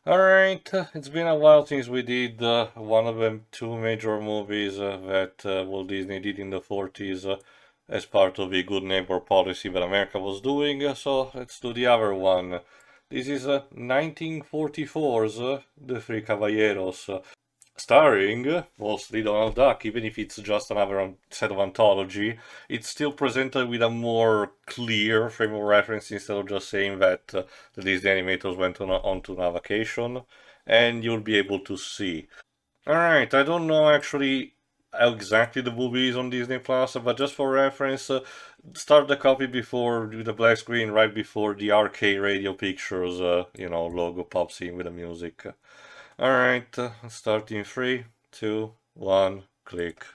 Alright, it's been a while since we did one of the two major movies that Walt Disney did in the 40s as part of the good neighbor policy that America was doing, so let's do the other one. This is 1944's The Three Caballeros, starring mostly Donald Duck, even if it's just another set of anthology, it's still presented with a more clear frame of reference instead of just saying that the Disney animators went onto a vacation, and you'll be able to see. Alright, I don't know actually how exactly the movie is on Disney Plus, but just for reference, start the copy before with the black screen right before the RK Radio Pictures, logo pops in with the music. Alright, start in 3, 2, 1, click.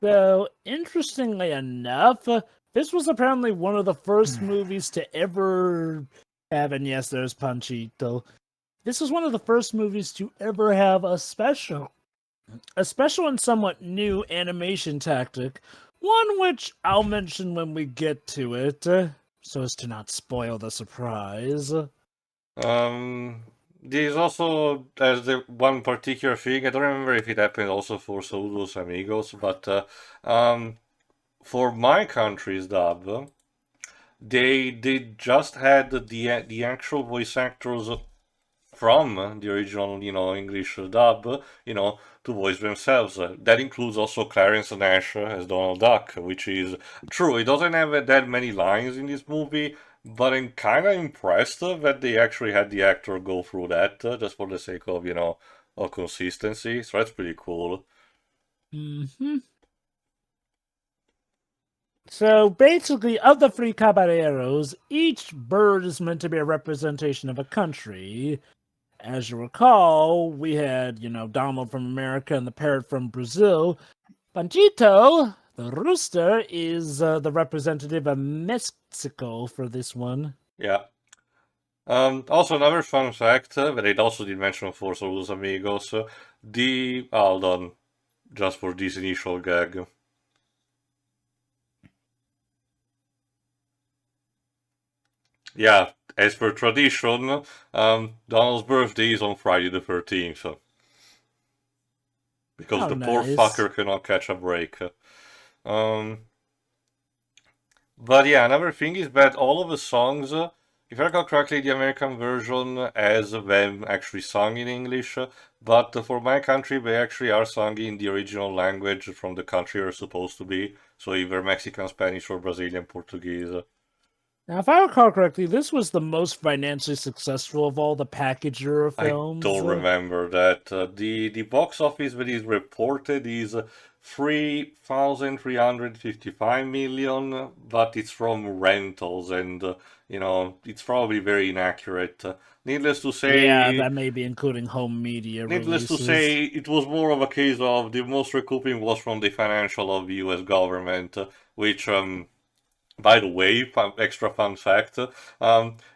So, interestingly enough, this was apparently one of the first movies to ever have, and yes, there's Panchito. This was one of the first movies to ever have a special and somewhat new animation tactic, one which I'll mention when we get to it, so as to not spoil the surprise. There's also there's the one particular thing. I don't remember if it happened also for Saludos Amigos, but for my country's dub, they just had the actual voice actors from the original, English dub, to voice themselves. That includes also Clarence Nash as Donald Duck, which is true. It doesn't have that many lines in this movie, but I'm kind of impressed that they actually had the actor go through that just for the sake of, of consistency. So that's pretty cool. Mm-hmm. So basically, of the three caballeros, each bird is meant to be a representation of a country. As you recall, we had, Donald from America and the parrot from Brazil. Panchito, the rooster, is the representative of Mexico for this one. Yeah. Also, another fun fact that I also did mention for Saludos Amigos, hold on, just for this initial gag. Yeah, as per tradition, Donald's birthday is on Friday the 13th. Because Oh, the poor nice. fucker cannot catch a break. Um, but yeah, another thing is that all of the songs, if I recall correctly, the American version has them actually sung in English, but for my country, they actually are sung in the original language from the country they're supposed to be, so either Mexican, Spanish, or Brazilian Portuguese. Now, if I recall correctly, this was the most financially successful of all the package Euro I films. don't remember that. The box office that is reported is 3,355 million, but it's from rentals, and it's probably very inaccurate. Needless to Yeah, say, that may be including home media needless to releases. say, it was more of a case of the most recouping was from the financial of the U.S. government, which by the way, extra fun fact,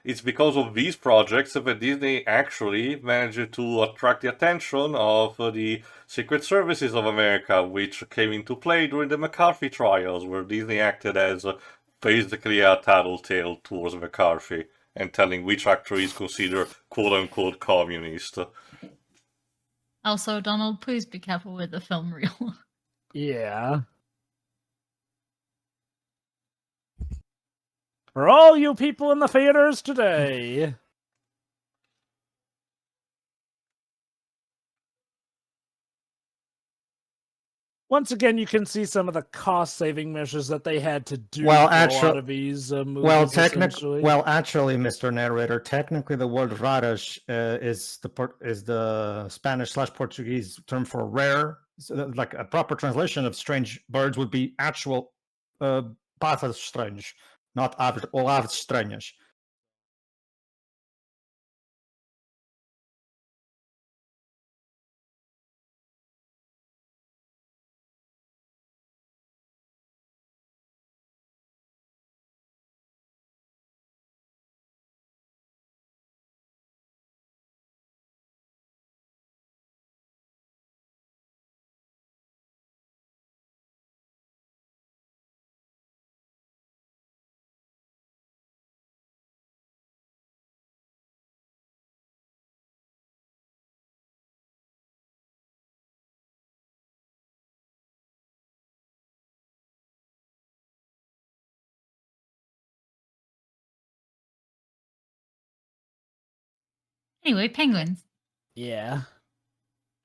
it's because of these projects that Disney actually managed to attract the attention of the Secret Services of America, which came into play during the McCarthy trials, where Disney acted as basically a tattletale towards McCarthy and telling which actor is considered quote-unquote communist. Also, Donald, please be careful with the film reel. Yeah. For all you people in the theaters today. Once again, you can see some of the cost-saving measures that they had to do for a lot of these movies. Actually, Mr. Narrator, technically, the word raras is the Spanish/Portuguese term for rare. So, like a proper translation of strange birds would be actual patas strange, not aves estranhas. Anyway, penguins. Yeah.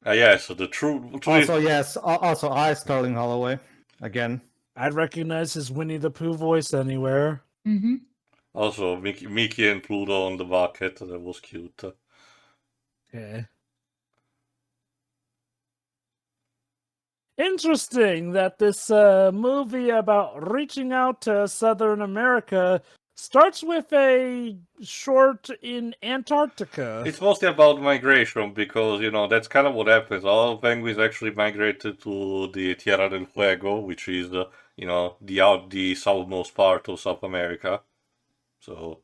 Yeah, so the true... Also, yes. Also, I Sterling Holloway again. I'd recognize his Winnie the Pooh voice anywhere. Mm-hmm. Also, Mickey and Pluto on the bucket. That was cute. Okay. Interesting that this movie about reaching out to Southern America starts with a short in Antarctica. It's mostly about migration because, that's kind of what happens. A lot of penguins actually migrated to the Tierra del Fuego, which is, the southmost part of South America. So,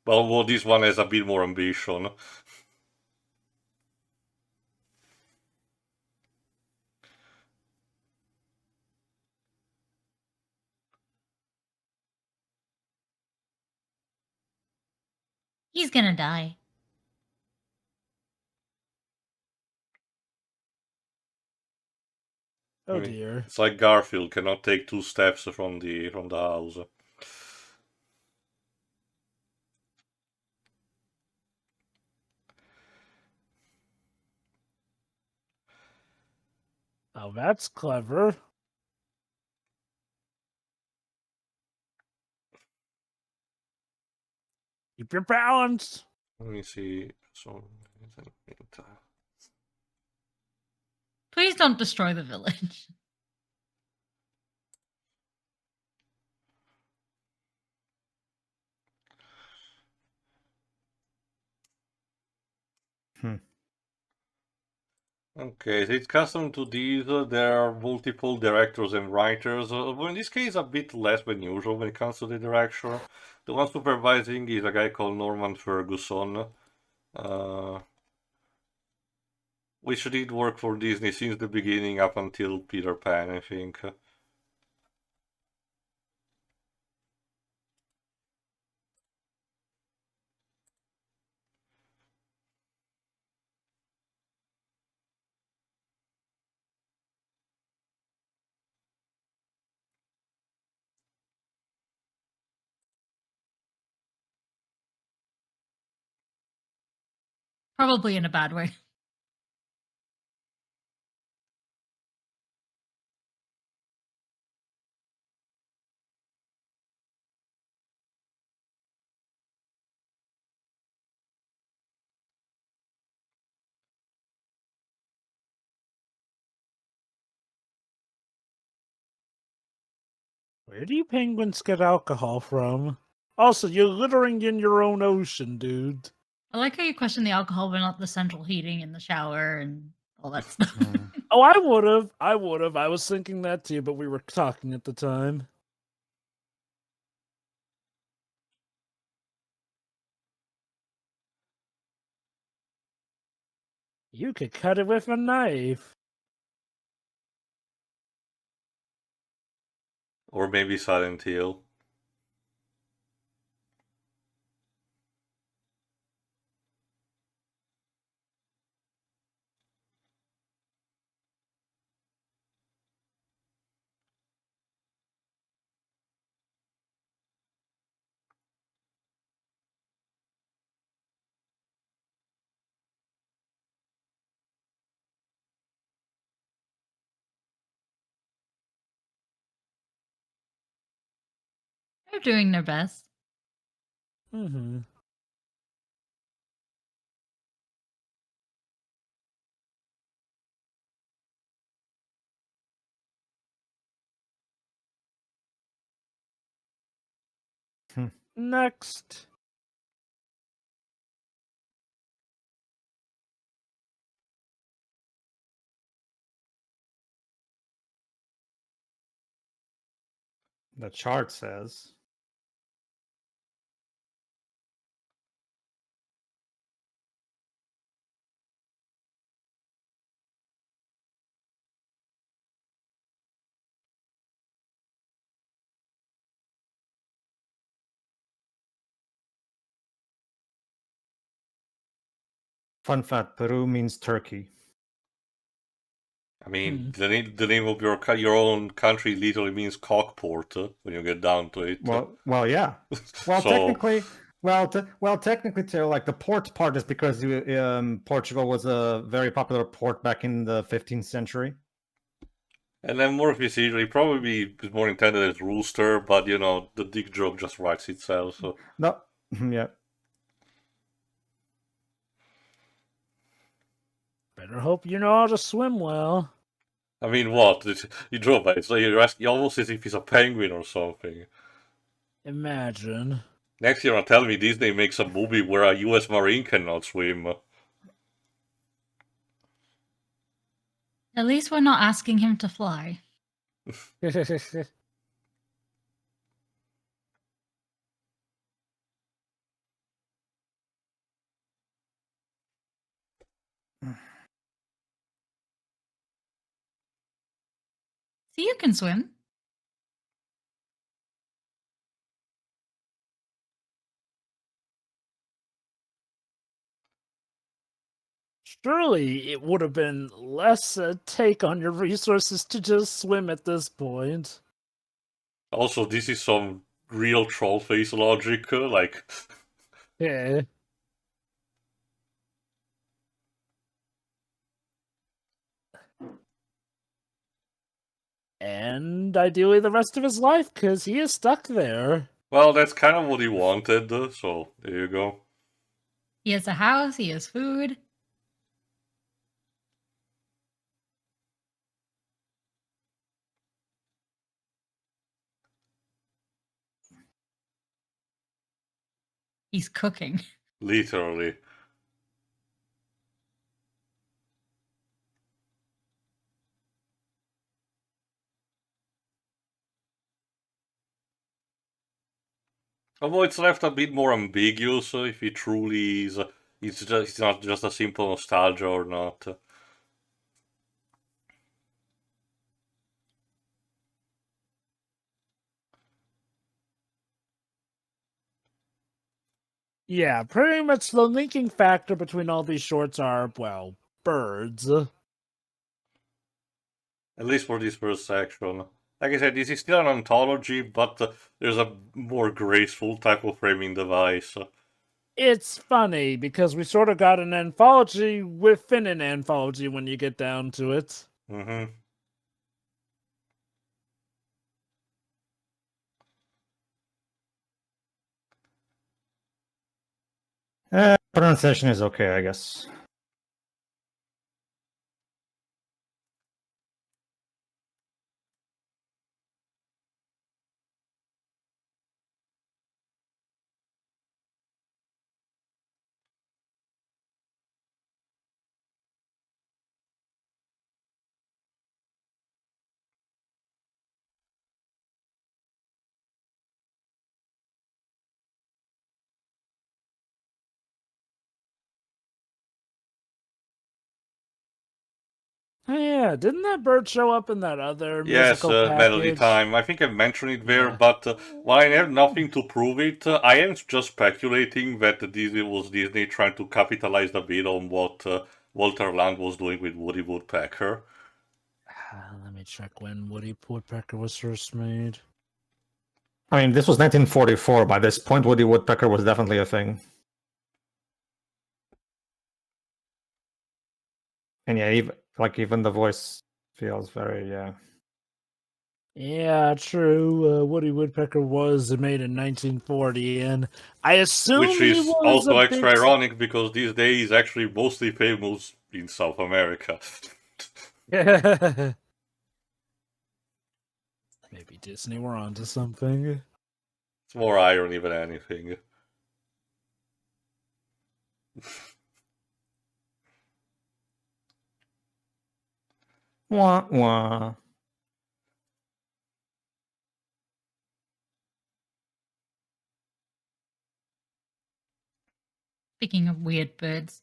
well, this one has a bit more ambition. He's gonna die. Oh I mean, dear. it's like Garfield cannot take 2 steps from the house. Oh, that's clever. Keep your balance. Let me see. Please don't destroy the village. Okay, so it's custom to these. There are multiple directors and writers. Well, in this case, a bit less than usual when it comes to the direction. The one supervising is a guy called Norman Ferguson, which did work for Disney since the beginning up until Peter Pan, I think. Probably in a bad way. Where do you penguins get alcohol from? Also, you're littering in your own ocean, dude. I like how you question the alcohol, but not the central heating in the shower and all that stuff. Oh, I would have. I was thinking that too, but we were talking at the time. You could cut it with a knife. Or maybe Silent Hill. They're doing their best. Mm-hmm. Next. The chart says. Fun fact: Peru means Turkey. I mean, the name of your own country literally means cockport when you get down to it. Well, yeah. Well, So- technically, Well, technically, too, like the port part is because Portugal was a very popular port back in the 15th century. And then Murphy Caesar probably is more intended as rooster, but the dick joke just writes itself. So No, yeah. Better hope you know how to swim well. I mean, what you draw by? So you almost as if he's a penguin or something. Imagine. Next year, tell me Disney makes a movie where a U.S. Marine cannot swim. At least we're not asking him to fly. See, you can swim. Surely it would have been less a take on your resources to just swim at this point. Also, this is some real troll face logic, like. Yeah. And ideally the rest of his life, because he is stuck there. Well, that's kind of what he wanted, so there you go. He has a house, he has food. He's cooking. Literally. Although it's left a bit more ambiguous if he truly is. It's not just a simple nostalgia or not. Yeah, pretty much the linking factor between all these shorts are, well, birds. At least for this first section. Like I said, this is still an anthology, but there's a more graceful type of framing device. It's funny because we sort of got an anthology within an anthology when you get down to it. Mm-hmm. Pronunciation is okay, I guess. Oh yeah, didn't that bird show up in that other Yes, musical package? Melody Time. I think I mentioned it there, Yeah. but while I have nothing to prove it, I am just speculating that this was Disney trying to capitalize a bit on what Walter Land was doing with Woody Woodpecker. Let me check when Woody Woodpecker was first made. I mean, this was 1944. By this point, Woody Woodpecker was definitely a thing. And yeah, even the voice feels very, yeah. Yeah, true. Woody Woodpecker was made in 1940, and I assume Which he is was also a extra big... ironic because these days he's actually mostly famous in South America. Maybe Disney were onto something. It's more irony than anything. Wah, wah. Speaking of weird birds.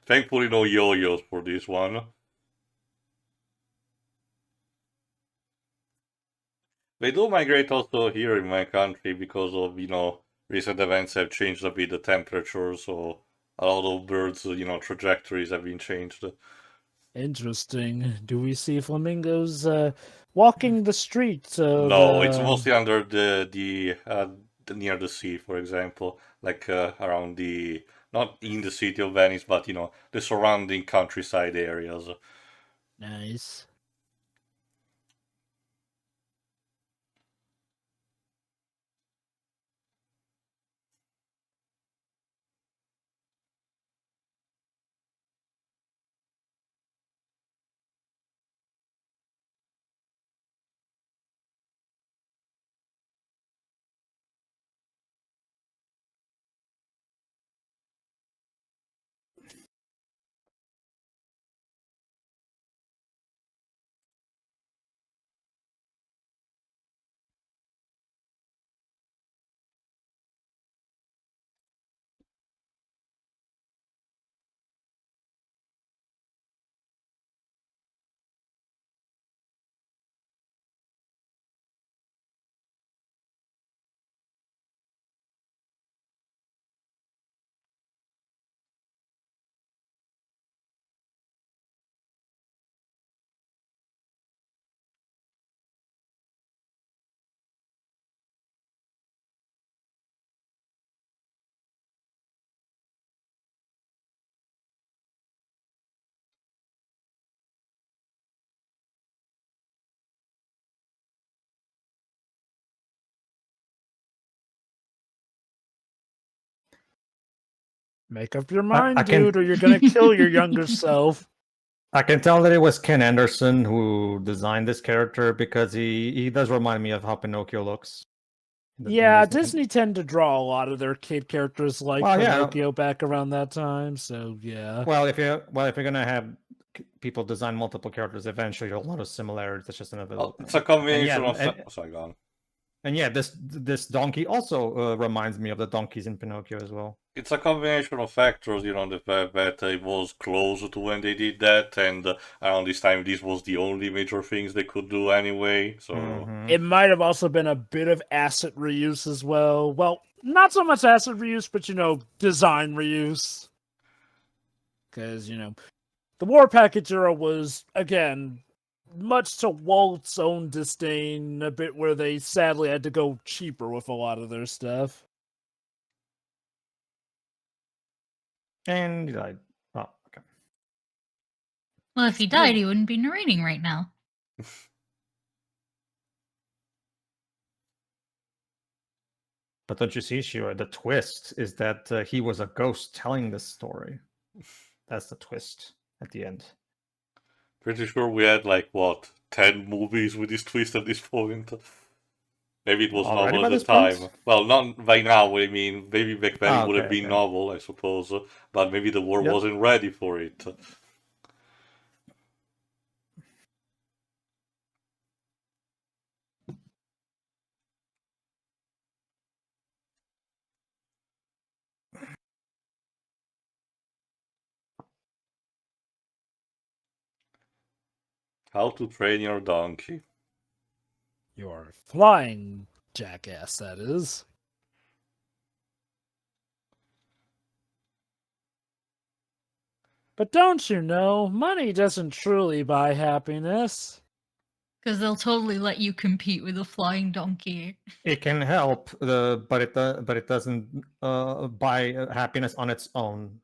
Thankfully no yo-yos for this one. They do migrate also here in my country because of, recent events have changed a bit the temperature, so a lot of birds, trajectories have been changed. Interesting. Do we see flamingos walking the streets of... No, it's mostly under the near the sea, for example, like around the not in the city of Venice, but the surrounding countryside areas. Nice. Make up your mind, I can- dude, or you're gonna kill your younger self. I can tell that it was Ken Anderson who designed this character because he does remind me of how Pinocchio looks. Yeah, Disney tend to draw a lot of their kid characters like Well, yeah. Pinocchio back around that time, so yeah. Well, if you're gonna have people design multiple characters, eventually you'll notice similarities. It's just another. Well, it's a combination of. and, Sorry, go on. and yeah, this donkey also reminds me of the donkeys in Pinocchio as well. It's a combination of factors, the fact that it was close to when they did that, and around this time, this was the only major things they could do anyway. So It might have also been a bit of asset reuse as well. Well, not so much asset reuse, but design reuse. Because the War Package era was again much to Walt's own disdain, a bit where they sadly had to go cheaper with a lot of their stuff. And he died. Oh, okay. Well, if he died, he wouldn't be narrating right now. But don't you see, Shira? The twist is that he was a ghost telling this story. That's the twist at the end. pretty sure we had 10 movies with this twist at this point. Maybe it was Already novel by at the this point? time. Well, not by now. I mean, maybe back then it would have Okay, been okay. novel, I suppose. But maybe the world Yep. wasn't ready for it. How to train your donkey. Your flying jackass, that is. But don't you know, money doesn't truly buy happiness. Because they'll totally let you compete with a flying donkey. It can help, but it doesn't buy happiness on its own.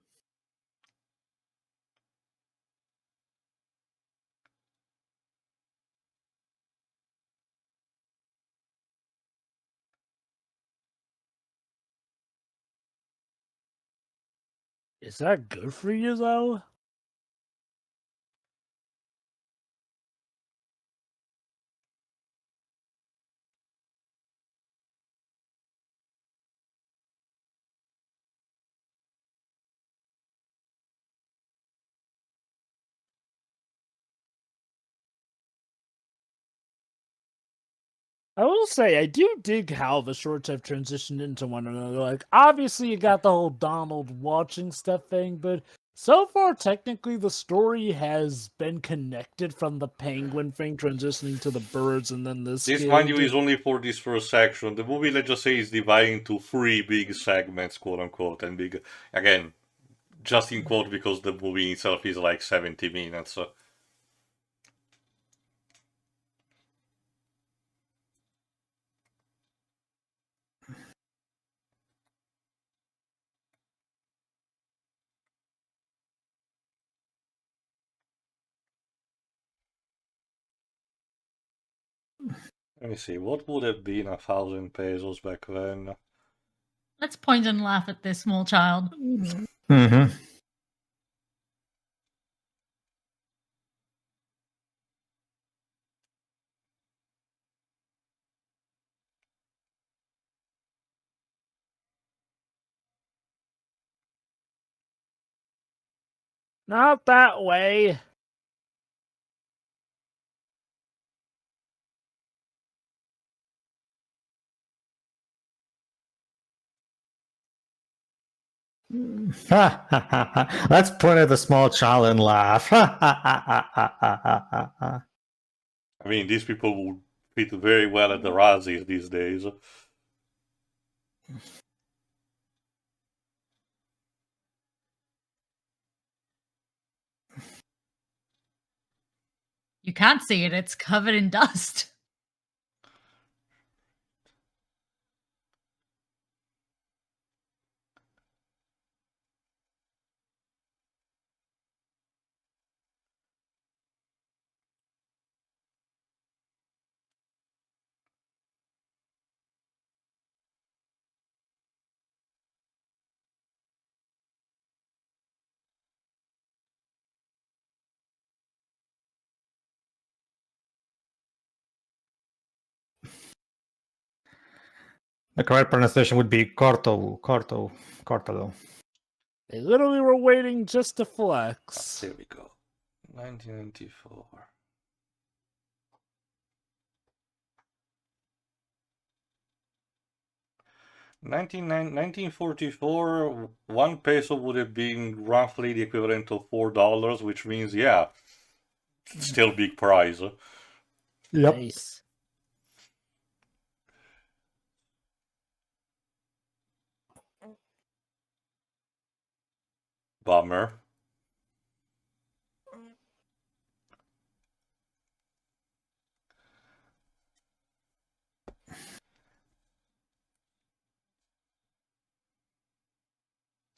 Is that good for you, though? I will say, I do dig how the shorts have transitioned into one another. Like, obviously, you got the whole Donald watching stuff thing, but so far, technically, the story has been connected from the penguin thing transitioning to the birds and then this. This, mind you, is only for this first section. The movie, let's just say, is divided into 3 big segments, quote unquote, and big, again, just in quote because the movie itself is 70 minutes. Let me see, what would have been 1,000 pesos back then? Let's point and laugh at this small child. Mm-hmm. Not that way. Let's point at the small child and laugh. I mean, these people would fit very well at the Razzies these days. You can't see it, it's covered in dust. The correct pronunciation would be corto. They literally were waiting just to flex. There we go. 1994. 1944, 1 peso would have been roughly the equivalent of $4, which means, yeah, still big price. Yep. Nice. Bummer.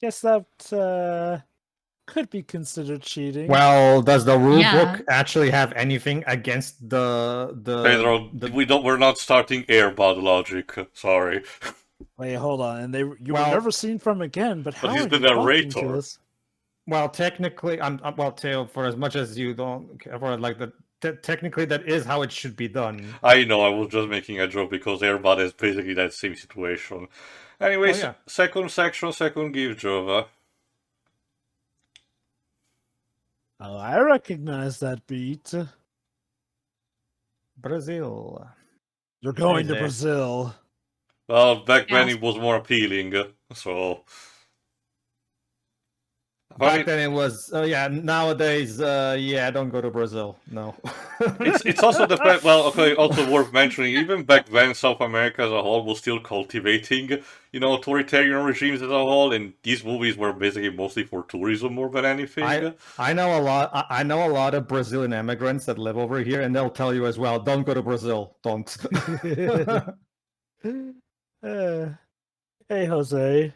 Guess that could be considered cheating. Well, does the rule Yeah. book actually have anything against the Pedro, we're not starting Airbud logic. Sorry. Wait, hold on. And you were Well- never seen from again, but how he's are the you talking narrator. to us? Well, technically, well, Teo, for as much as you don't care for it, like technically that is how it should be done. I know, I was just making a joke because Airbud is basically that same situation. Anyways, yeah. second section, second gift, Jova. Oh, I recognize that beat. Brazil. You're going to Jose. Brazil. Well, back then Yes. it was more appealing, so... Back then it was, yeah. Nowadays, yeah, don't go to Brazil. No. It's also the fact, well, okay, also worth mentioning, even back then, South America as a whole was still cultivating, authoritarian regimes as a whole, and these movies were basically mostly for tourism more than anything. I know a lot. I know a lot of Brazilian immigrants that live over here, and they'll tell you as well. Don't go to Brazil. Don't. Hey, Jose.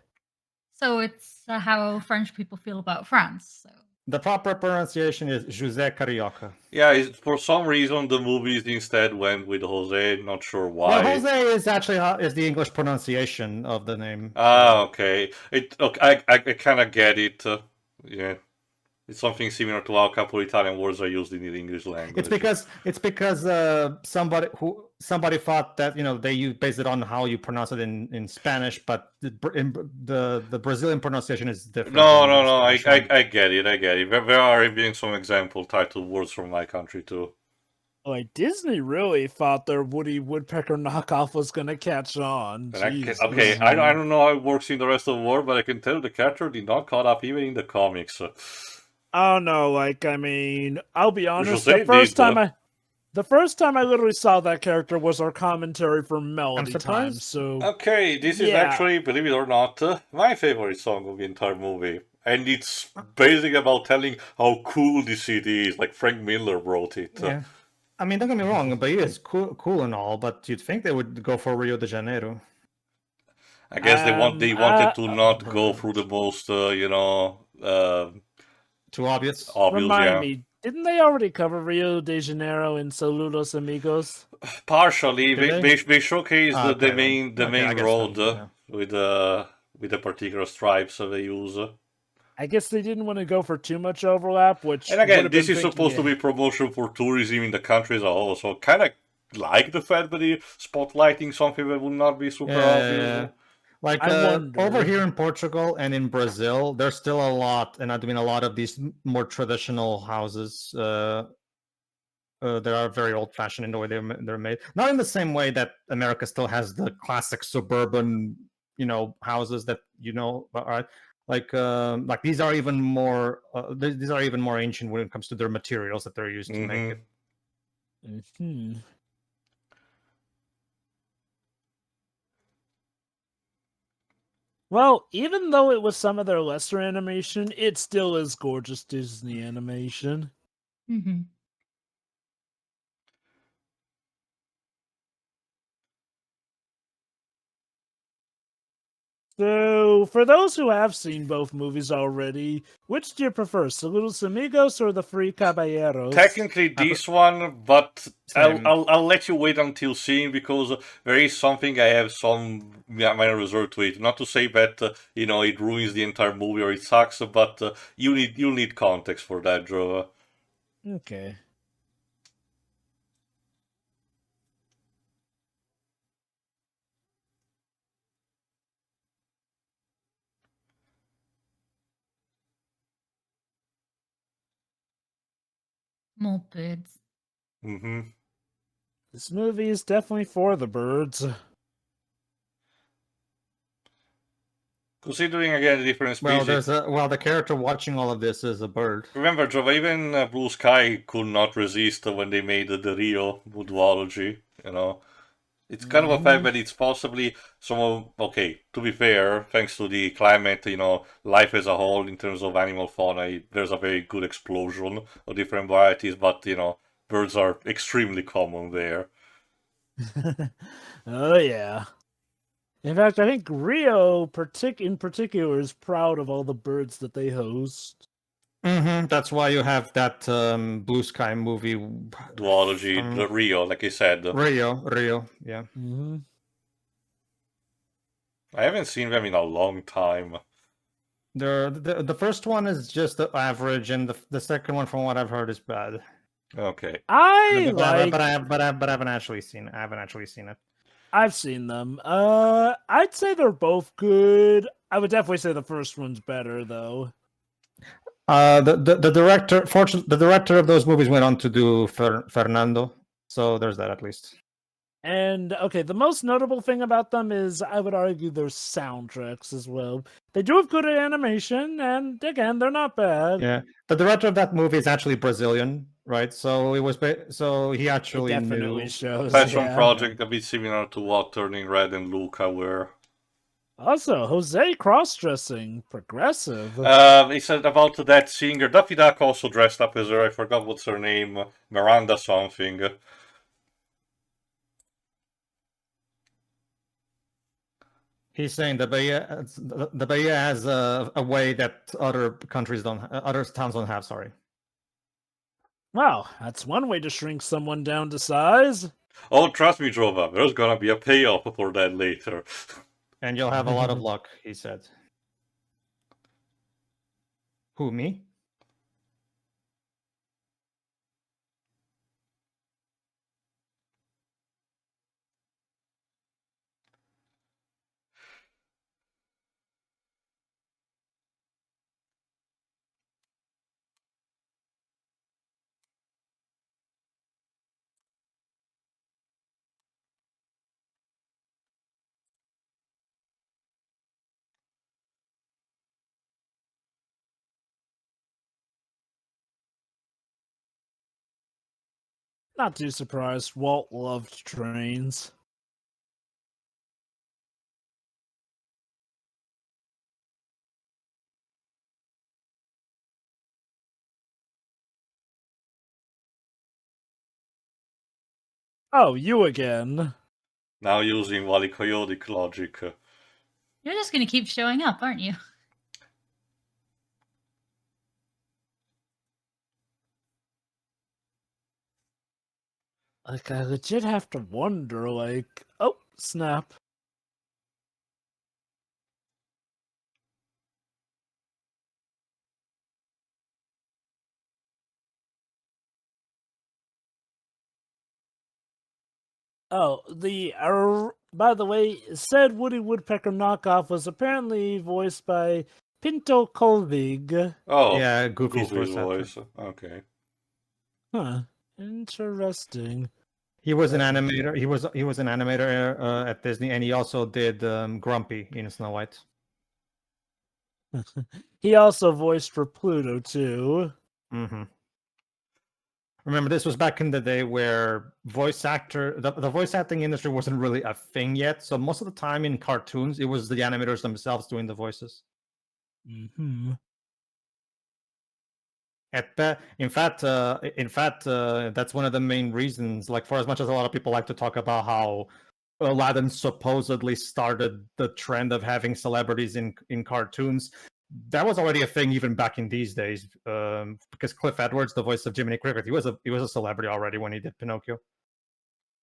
So it's how French people feel about France. So The proper pronunciation is José Carioca. Yeah, for some reason the movies instead went with Jose, not sure why. Well, Jose is actually is the English pronunciation of the name. Ah, okay. I kind of get it. Yeah, it's something similar to how a couple Italian words are used in the English language. It's because somebody thought that they based it on how you pronounce it in Spanish, but the Brazilian pronunciation is different. No. than the I Spanish one. get it. There are even some example title words from my country too. Like, Disney really thought their Woody Woodpecker knockoff was gonna catch on. And Jesus. I don't know how it works in the rest of the world, but I can tell the character did not caught up even in the comics. Oh no, like, I mean, I'll be honest. Jose The first did, time I literally saw that character was our commentary for Melody Time. surprised. So Okay, this is Yeah. actually, believe it or not, my favorite song of the entire movie. And it's basically about telling how cool this city is, like Frank Miller wrote it. Yeah. I mean, don't get me wrong, but he is cool and all. But you'd think they would go for Rio de Janeiro. I guess they wanted to not go Right. through the most, Too obvious. obvious, remind yeah. me, Didn't they already cover Rio de Janeiro in Saludos Amigos? Partially, Did they showcase Ah, the okay, main then. Okay, I main guess road then, yeah. with the particular stripes that they use. I guess they didn't want to go for too much overlap, which And would again, have this been is supposed to thinking. be promotion for tourism in the country as a whole, so kind of like the fact that they're spotlighting something that would not be super obvious. Like I over wonder. here in Portugal and in Brazil, there's still a lot, and I mean a lot of these more traditional houses. They are very old-fashioned in the way they're made. Not in the same way that America still has the classic suburban, houses that are like these are even more. These are even more ancient when it comes to their materials that they're used to make it. Hmm. Well, even though it was some of their lesser animation, it still is gorgeous Disney animation. Mm-hmm. So, for those who have seen both movies already, which do you prefer, Saludos Amigos or the Free Caballeros? Technically this one, but Same. I'll let you wait until seeing, because there is something I have some minor reserve to it. Not to say that it ruins the entire movie or it sucks, but you'll need context for that, Joe. Okay. More birds. Mm-hmm. This movie is definitely for the birds. Considering again the different Well, species. the character watching all of this is a bird. Remember, Joe, even Blue Sky could not resist when they made the Rio duology. It's kind of a fact that it's possibly okay, to be fair, thanks to the climate, life as a whole in terms of animal fauna, there's a very good explosion of different varieties, but, birds are extremely common there. Oh, yeah. In fact, I think Rio in particular is proud of all the birds that they host. Mm-hmm. That's why you have that Blue Sky movie. Duology, the Rio, like I said. Rio, yeah. Mm-hmm. I haven't seen them in a long time. The first one is just average, and the second one, from what I've heard, is bad. Okay. But I haven't actually seen it. I've seen them. I'd say they're both good. I would definitely say the first one's better, though. The director of those movies went on to do Fernando, so there's that at least. And okay, the most notable thing about them is I would argue their soundtracks as well. They do have good animation, and again, they're not bad. Yeah, the director of that movie is actually Brazilian, right? So he actually It definitely knew. shows. Passion Yeah. project a bit similar to what Turning Red and Luca were. Also, Jose cross-dressing, progressive. He said about that singer. Daffy Duck also dressed up as her. I forgot what's her name. Miranda something. He's saying the Bahia has a way that other countries don't, other towns don't have. Sorry. Wow, that's one way to shrink someone down to size. Oh, trust me, Drova. There's gonna be a payoff for that later. And you'll have a lot of luck, he said. Who, me? Not too surprised. Walt loved trains. Oh, you again. Now using Wally Coyote logic. You're just going to keep showing up, aren't you? Like, I legit have to wonder, like, oh, snap. Oh, by the way, said Woody Woodpecker knockoff was apparently voiced by Pinto Colvig. Oh, Yeah, Goofy's Goofy's voice voice. Okay. Huh. Interesting. He was an animator. He was an animator at Disney, and he also did Grumpy in Snow White. He also voiced for Pluto, too. Mm-hmm. Remember, this was back in the day where the voice acting industry wasn't really a thing yet. So most of the time in cartoons, it was the animators themselves doing the voices. Mm-hmm. In fact, that's one of the main reasons. Like, for as much as a lot of people like to talk about how Aladdin supposedly started the trend of having celebrities in cartoons, that was already a thing even back in these days. Because Cliff Edwards, the voice of Jiminy Cricket, he was a celebrity already when he did Pinocchio.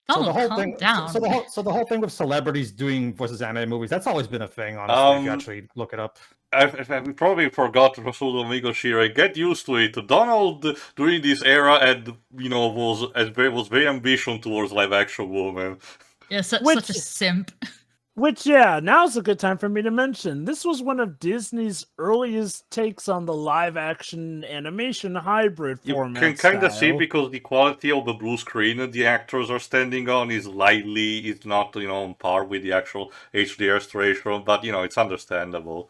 So the Oh, whole calm thing, down. so the whole thing with celebrities doing voices in animated movies, that's always been a thing. Honestly, if you actually look it up. I probably forgot Rasulo Amigo Shira. Get used to it. Donald during this era and was very ambition towards live action woman. Yeah, such a simp. Which, yeah, now's a good time for me to mention. This was one of Disney's earliest takes on the live-action animation hybrid format. You can kind of see because the quality of the blue screen the actors are standing on is not on par with the actual HD restoration, but it's understandable.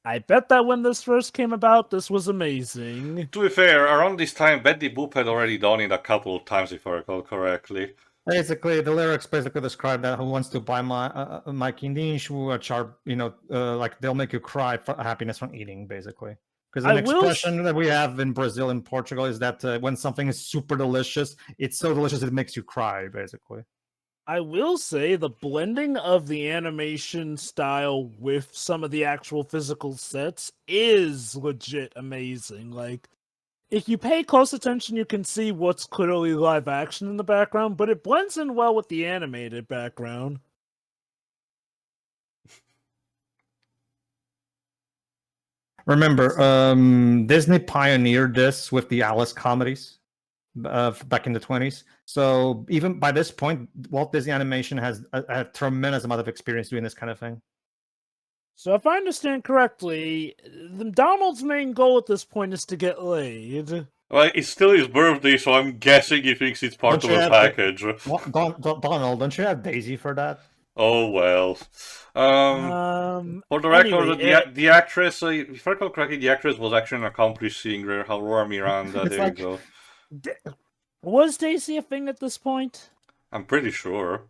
I bet that when this first came about, this was amazing. To be fair, around this time, Betty Boop had already done it a couple of times, if I recall correctly. Basically, the lyrics basically describe that who wants to buy my quindish, which are like they'll make you cry for happiness from eating, basically. Because an expression that we have in Brazil and Portugal is that when something is super delicious, it's so delicious it makes you cry, basically. I will say the blending of the animation style with some of the actual physical sets is legit amazing. Like, if you pay close attention, you can see what's clearly live action in the background, but it blends in well with the animated background. Remember, Disney pioneered this with the Alice comedies back in the 20s. So even by this point, Walt Disney Animation has a tremendous amount of experience doing this kind of thing. So if I understand correctly, Donald's main goal at this point is to get laid. Well, it's still his birthday, so I'm guessing he thinks it's part of a package. Donald, don't you have Daisy for that? Oh well. For the record, Anyway, the actress, if I recall correctly, the actress was actually an accomplished singer, Aurora Miranda. There you go. Was Daisy a thing at this point? I'm pretty sure.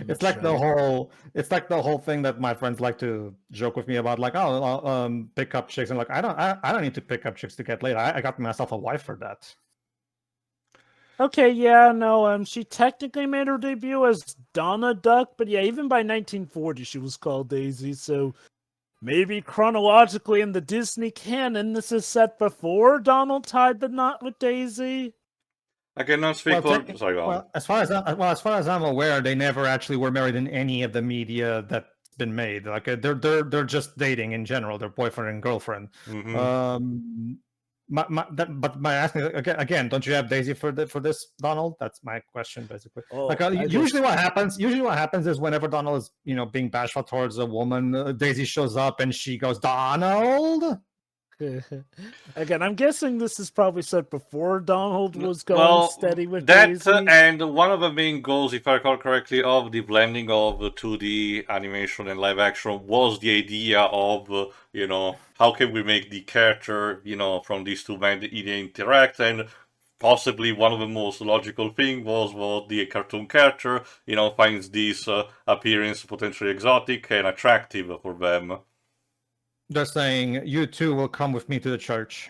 It's like the whole thing that my friends like to joke with me about, like, oh, I'll, pick up chicks, and like, I don't need to pick up chicks to get laid. I got myself a wife for that. Okay, yeah, no, she technically made her debut as Donna Duck, but yeah, even by 1940 she was called Daisy, so maybe chronologically in the Disney canon this is set before Donald tied the knot with Daisy. I cannot speak for... Sorry, go on. Well, as far as I'm aware, they never actually were married in any of the media that's been made. Like, they're just dating in general. They're boyfriend and girlfriend. Mm-hmm. But my asking again, don't you have Daisy for this, Donald? That's my question, basically. Oh, usually what happens is whenever Donald is being bashful towards a woman, Daisy shows up and she goes, Donald. Again, I'm guessing this is probably set before Donald was going steady with Daisy. And one of the main goals, if I recall correctly, of the blending of 2D animation and live action was the idea of, how can we make the character, from these two men interact, and possibly one of the most logical thing was what the cartoon character, finds this appearance potentially exotic and attractive for them. They're saying, you too will come with me to the church.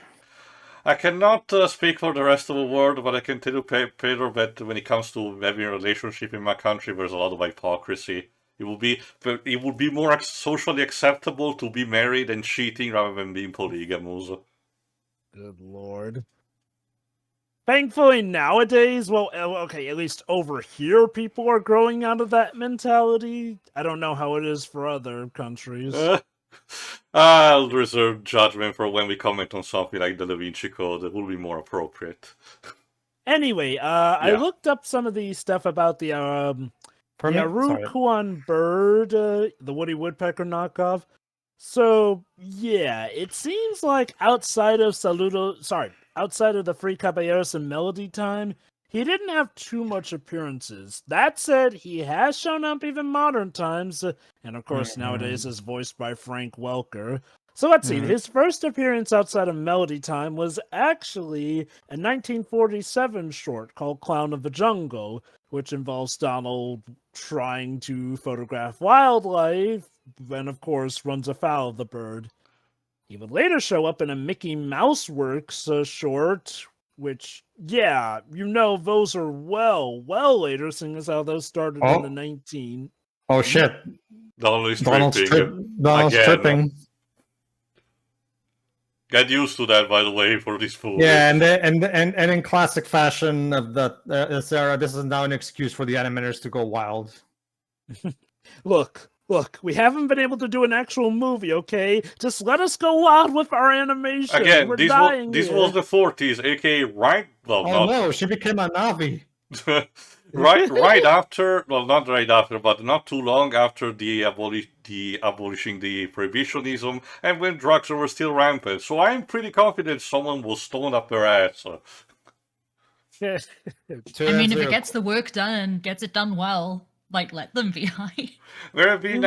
I cannot speak for the rest of the world, but I can tell you, Pedro, that when it comes to having a relationship in my country, there's a lot of hypocrisy. It would be more socially acceptable to be married and cheating rather than being polygamous. Good lord. Thankfully, nowadays, well, okay, at least over here, people are growing out of that mentality. I don't know how it is for other countries. I'll reserve judgment for when we comment on something like the Da Vinci Code. It will be more appropriate. Anyway, I Yeah. looked up some of the stuff about the Sorry. Arukuan bird, the Woody Woodpecker knockoff. So yeah, it seems like outside of the Free Caballeros and Melody Time, he didn't have too much appearances. That said, he has shown up even modern times, and of course nowadays is voiced by Frank Welker. So let's see, his first appearance outside of Melody Time was actually a 1947 short called Clown of the Jungle, which involves Donald trying to photograph wildlife, and of course runs afoul of the bird. He would later show up in a Mickey Mouse Works short, which, yeah, those are well later, seeing as how those started in the 19... Oh shit! Donald is Donald's tripping. Donald's Again. tripping. Get used to that, by the way, for this movie. Yeah, and in classic fashion of this era, this is now an excuse for the animators to go wild. Look, we haven't been able to do an actual movie, okay? Just let us go wild with our animation. Again, We're this dying was the 40s, aka right. Well, Oh no, she became a Navi. right after, well, not right after, but not too long after the abolishing the prohibitionism, and when drugs were still rampant. So I'm pretty confident someone will stone up their ass. I mean, if it gets the work done and gets it done well, like, let them be high. There have been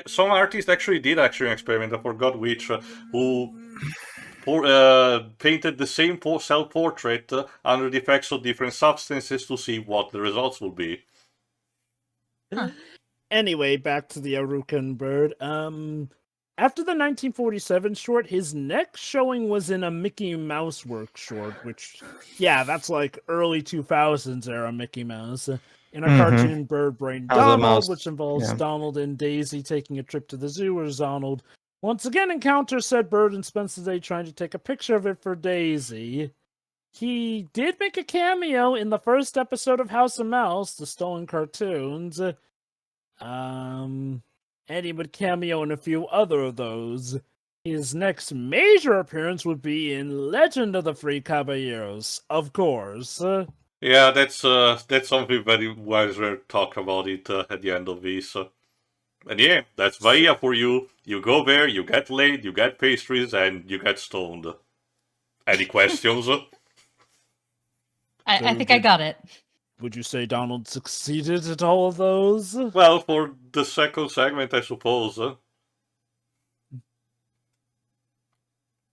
some artists actually did experiment. I forgot which, who painted the same self-portrait under the effects of different substances to see what the results would be. Huh. Anyway, back to the Arukan bird. After the 1947 short, his next showing was in a Mickey Mouse Works short, which, yeah, that's like early 2000s era Mickey Mouse. In a cartoon Bird Brain How's a Donald, mouse? which involves Yeah. Donald and Daisy taking a trip to the zoo, where Donald once again encounters said bird and spends the day trying to take a picture of it for Daisy. He did make a cameo in the first episode of House of Mouse, the stolen cartoons. And he would cameo in a few other of those. His next major appearance would be in Legend of the Free Caballeros, of course. Yeah, that's something very wiser talk about it at the end of this. And yeah, that's Bahia for you. You go there, you get laid, you get pastries, and you get stoned. Any questions? I think I got it. Would you say Donald succeeded at all of those? Well, for the second segment, I suppose.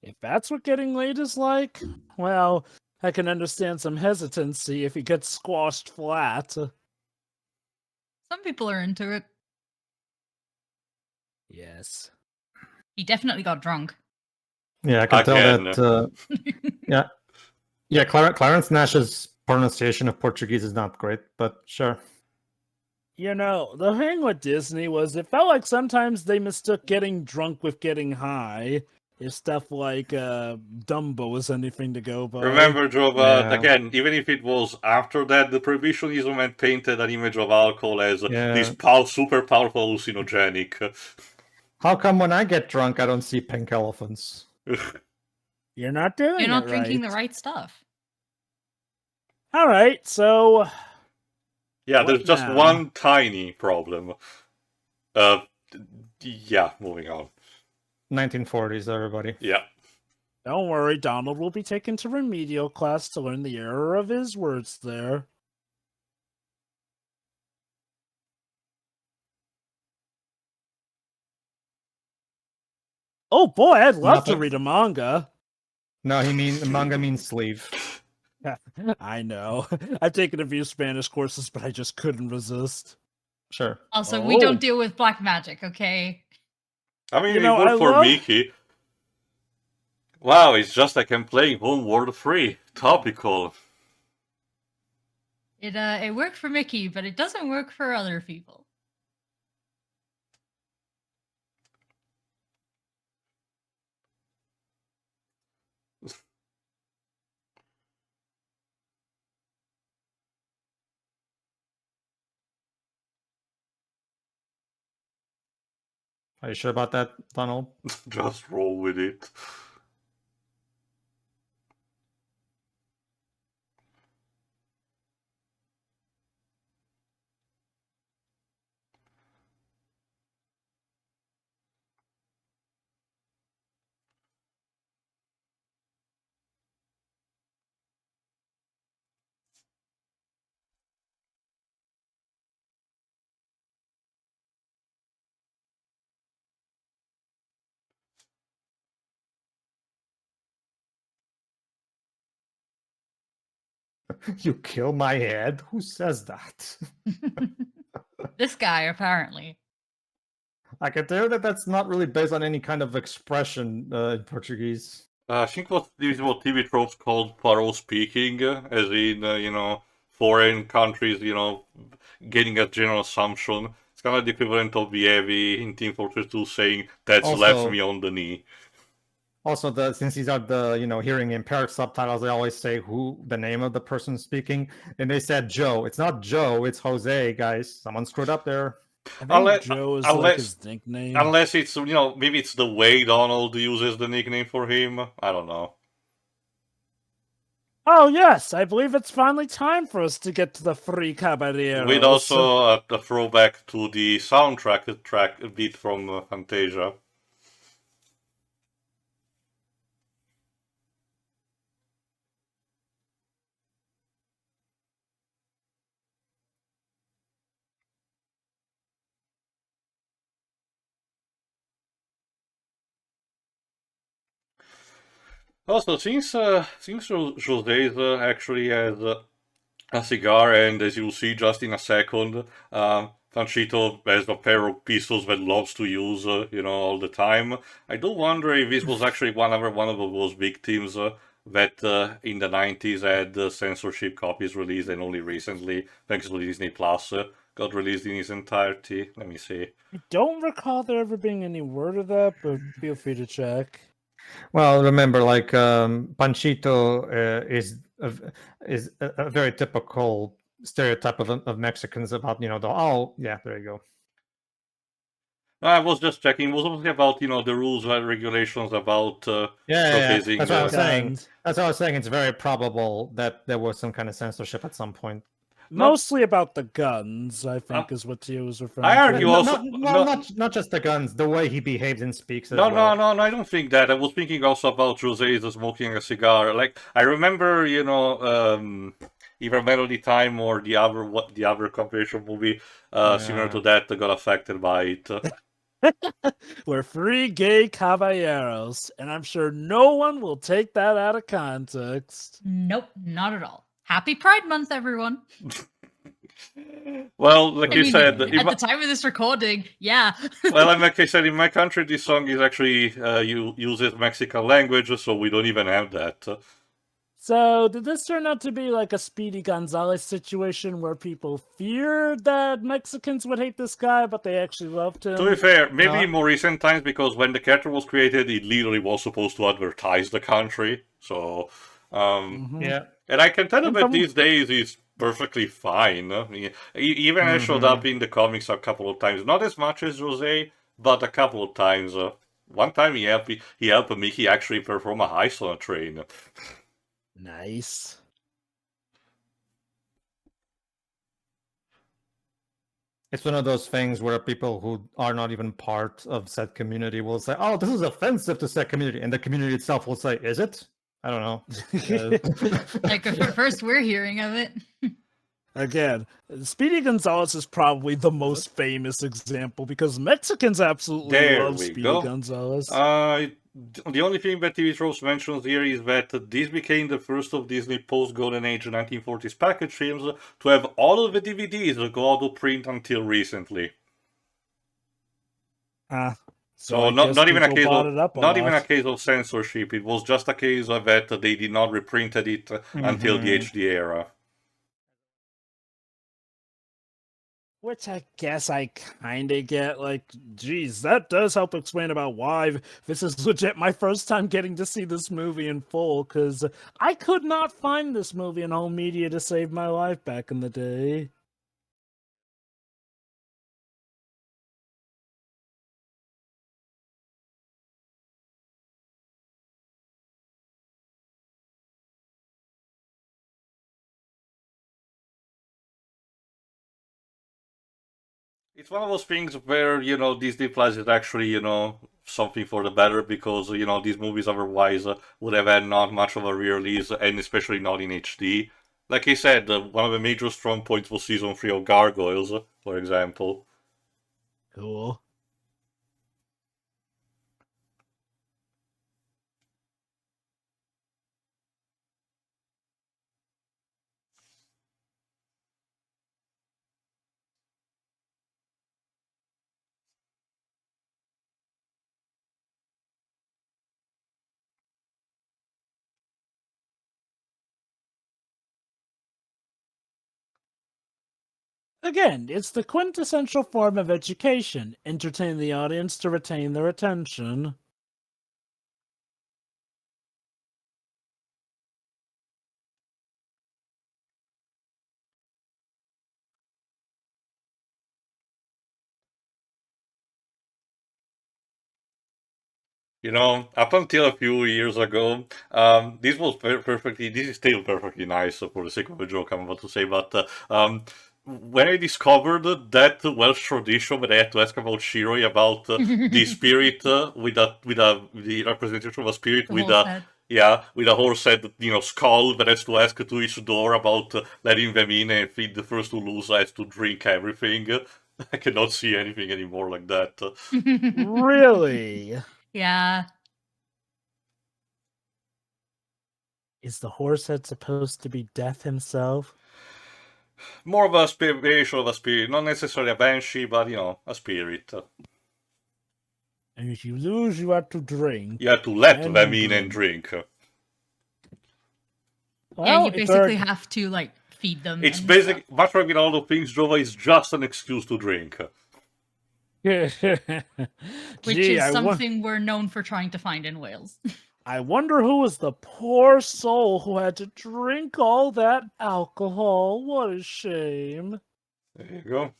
If that's what getting laid is like, well, I can understand some hesitancy if he gets squashed flat. Some people are into it. Yes. He definitely got drunk. Yeah, I can tell Again. that. Yeah. Clarence Nash's pronunciation of Portuguese is not great, but sure. The thing with Disney was it felt like sometimes they mistook getting drunk with getting high. If stuff like Dumbo was anything to go by. Remember, Joe, Yeah. again, even if it was after that, the prohibitionism had painted an image of alcohol as this super powerful hallucinogenic. How come when I get drunk, I don't see pink elephants? You're not doing You're not it drinking right. the right stuff. All right, so Yeah, What there's just now? one tiny problem. Yeah, moving on. 1940s, everybody. Yeah. don't worry, Donald will be taken to remedial class to learn the error of his words there. Oh boy, I'd love to Nothing. read a manga. No, manga means sleeve. I know. I've taken a few Spanish courses, but I just couldn't resist. Sure. Also, we Oh. don't deal with black magic, okay? I mean, You know, it worked I for love- Mickey. Wow, it's just like I'm playing Homeworld 3. Topical. It worked for Mickey, but it doesn't work for other people. Are you sure about that, Donald? Just roll with it. You kill my head? Who says that? This guy, apparently. I can tell you that that's not really based on any kind of expression in Portuguese. I think this is what TV tropes called Poirot speaking, as in, foreign countries, getting a general assumption. It's kind of the equivalent of Vievi in Team Fortress 2 saying, that slaps me on the knee. Also, since these are the hearing impaired subtitles, they always say who the name of the person speaking, and they said Joe. It's not Joe, it's Jose, guys. Someone screwed up there. I think Joe is like his nickname. Unless it's maybe it's the way Donald uses the nickname for him. I don't know. Oh yes, I believe it's finally time for us to get to the free Caballeros. With also a throwback to the soundtrack track beat from Fantasia. Also, since Jose actually has a cigar, and as you'll see just in a second, Panchito has a pair of pistols that loves to use, all the time. I do wonder if this was actually one of those victims that in the 90s had censorship copies released, and only recently, thanks to Disney Plus, got released in its entirety. Let me see. I don't recall there ever being any word of that, but feel free to check. Well, remember, like Panchito is a very typical stereotype of Mexicans about there you go. I was just checking. It was mostly about the rules and regulations about showcasing. That's what I was saying. That's what I was saying. It's very probable that there was some kind of censorship at some point. Mostly about the guns, I think, is what he was referring I to. argue also. Not just the guns, the way he behaves and speaks. No, I don't think that. I was thinking also about Jose smoking a cigar. Like I remember, either Melody Time or the other compilation movie similar to that got affected by it. We're free gay caballeros, and I'm sure no one will take that out of context. Nope, not at all. Happy Pride Month, everyone. Well, like you said, at the time of this recording, yeah. Well, like I said, in my country, this song is actually uses Mexican language, so we don't even have that. So, did this turn out to be like a Speedy Gonzalez situation where people feared that Mexicans would hate this guy, but they actually loved him? To be fair, maybe in more recent times, because when the character was created, it literally was supposed to advertise the country. So, yeah. And I can tell you that these days it's perfectly fine. Even I showed up in the comics a couple of times, not as much as Jose, but a couple of times. One time he helped Mickey actually perform a heist on a train. Nice. It's one of those things where people who are not even part of said community will say, "Oh, this is offensive to said community," and the community itself will say, "Is it?" I don't know. Like first we're hearing of it. Again, Speedy Gonzalez is probably the most famous example because Mexicans absolutely love Speedy Gonzalez. The only thing that TV Tropes mentions here is that this became the first of Disney post-Golden Age 1940s package films to have all of the DVDs go out of print until recently. So not even a case of censorship. It was just a case of that they did not reprinted it until the HD era. Which I guess I kind of get, like, geez, that does help explain about why this is legit my first time getting to see this movie in full, because I could not find this movie in home media to save my life back in the day. It's one of those things where, Disney Plus is actually, something for the better because, these movies otherwise would have had not much of a re-release and especially not in HD. Like I said, one of the major strong points was season 3 of Gargoyles, for example. Cool. Again, it's the quintessential form of education. Entertain the audience to retain their attention. Up until a few years ago, this was this is still perfectly nice for the sake of a joke I'm about to say, but when I discovered that Welsh tradition that I had to ask about Shiroi about the spirit the representation of a spirit The with horse a head. with a horse head, skull that has to ask to each door about letting them in, and feed the first to lose has to drink everything. I cannot see anything anymore like that. Really? Yeah. Is the horsehead supposed to be Death himself? More of a variation of a spirit, not necessarily a banshee, but a spirit. And if you lose, you have to drink. You have to let And them in and drink. Well, yeah, you if basically have to feed them. It's and basic. Much like in all the things, Jova is just an excuse to drink. which Gee, is something we're known for trying to find in Wales. I wonder who was the poor soul who had to drink all that alcohol. What a shame. There you go.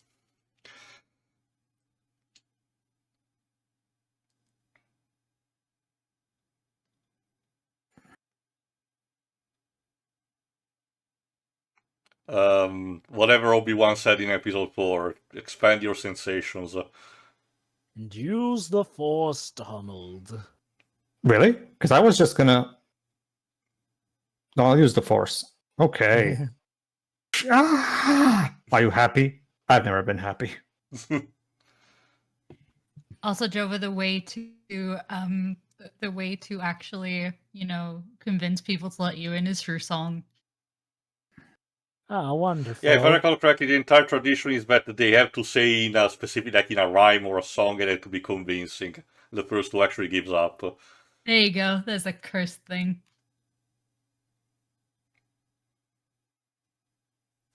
Whatever Obi-Wan said in episode 4, expand your sensations. And use the Force, Donald. Really? Because I was just gonna. No, I'll use the Force. Okay. Are you happy? I've never been happy. Also, Jova, the way to actually, convince people to let you in is through song. Ah, wonderful. Yeah, if I recall correctly, the entire tradition is that they have to say in a specific, like in a rhyme or a song, and it to be convincing. The first who actually gives up. There you go. There's a cursed thing.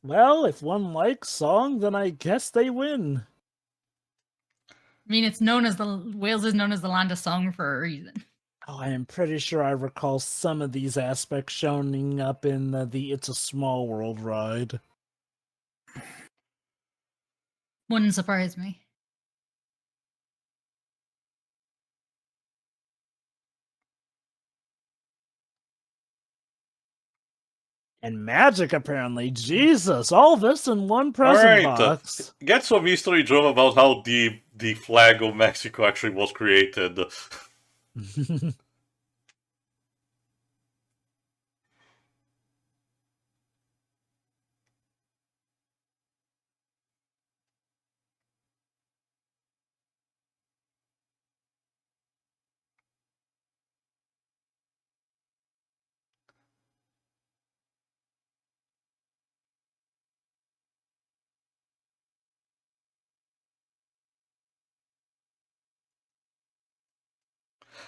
Well, if one likes song, then I guess they win. I mean, Wales is known as the land of song for a reason. Oh, I am pretty sure I recall some of these aspects showing up in the It's a Small World ride. Wouldn't surprise me. And magic, apparently. Jesus, all this in one present box. Get some history, Joe, about how the flag of Mexico actually was created.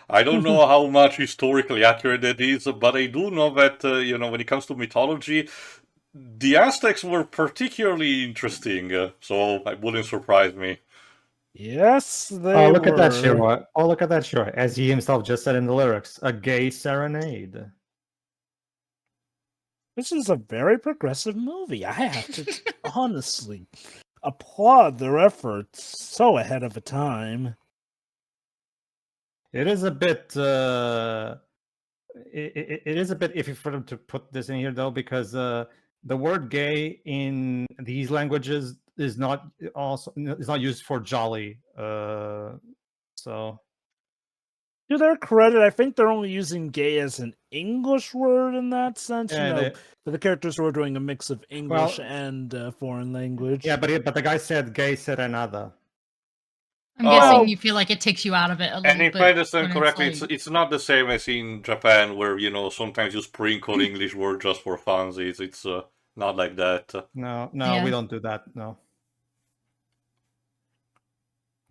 I don't know how much historically accurate that is, but I do know that, when it comes to mythology, the Aztecs were particularly interesting, so it wouldn't surprise me. Yes, they Oh, look were. at that, Shiro. Oh, look at that, Shiro. As he himself just said in the lyrics, a gay serenade. This is a very progressive movie. I have to honestly applaud their efforts. So ahead of a time. It is a bit. It is a bit iffy for them to put this in here, though, because the word "gay" in these languages is not used for jolly. So To their credit, I think they're only using gay as an English word in that sense. Yeah, for the characters who are doing a mix of English and foreign language. yeah, but the guy said gay serenada. I'm guessing you feel like it takes you out of it a little bit. And if I understand when correctly, like- it's not the same as in Japan, where sometimes you sprinkle English word just for funsies. It's not like that. No, Yeah. we don't do that. No.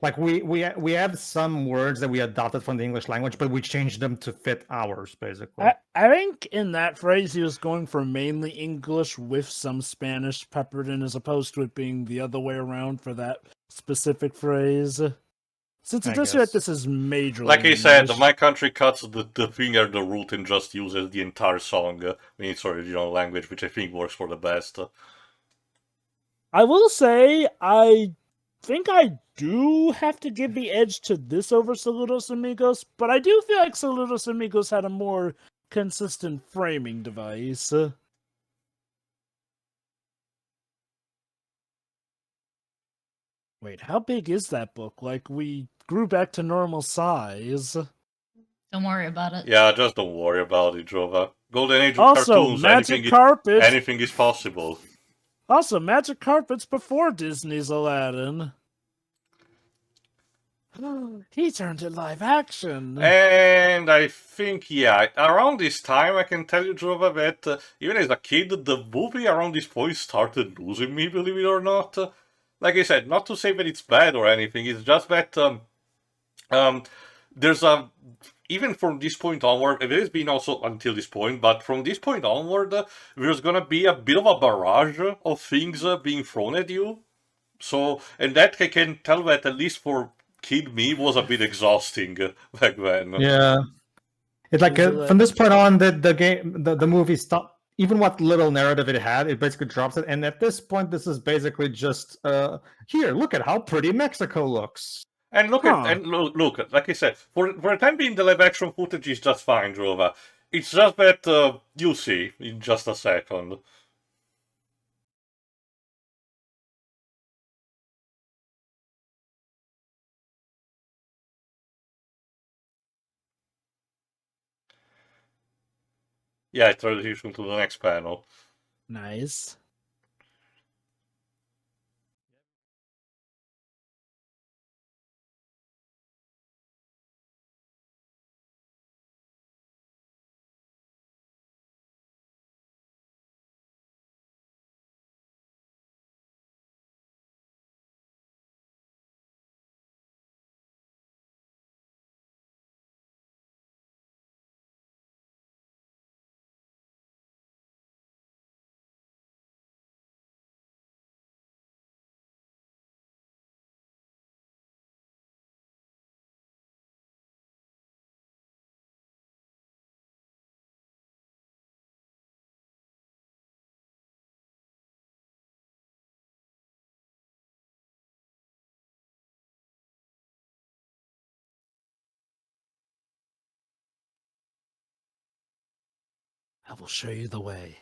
Like we have some words that we adopted from the English language, but we changed them to fit ours, basically. I think in that phrase he was going for mainly English with some Spanish peppered in, as opposed to it being the other way around for that specific phrase. Since it does feel like this is majorly like I said, English. my country cuts the finger the root and just uses the entire song in its original language, which I think works for the best. I will say, I think I do have to give the edge to this over Saludos Amigos, but I do feel like Saludos Amigos had a more consistent framing device. Wait, how big is that book? Like, we grew back to normal size. Don't worry about it. Yeah, just don't worry about it, Jova. Golden Age of Also, cartoons, magic carpets. anything is possible. Also, magic carpets before Disney's Aladdin. He turned to live action. And I think, yeah, around this time, I can tell you, Jova, that even as a kid, the movie around this point started losing me, believe it or not. Like I said, not to say that it's bad or anything, it's just that there's even from this point onward, it has been also until this point, but from this point onward, there's gonna be a bit of a barrage of things being thrown at you. So, and that I can tell that at least for kid me was a bit exhausting back then. Yeah, it's like from this point on, the movie stopped. Even what little narrative it had, it basically drops it. And at this point, this is basically just here. Look at how pretty Mexico looks. And look, like I said, for the time being, the live action footage is just fine, Drova. It's just that you'll see in just a second. Yeah, transition to the next panel. Nice. I will show you the way.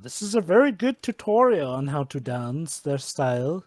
This is a very good tutorial on how to dance their style.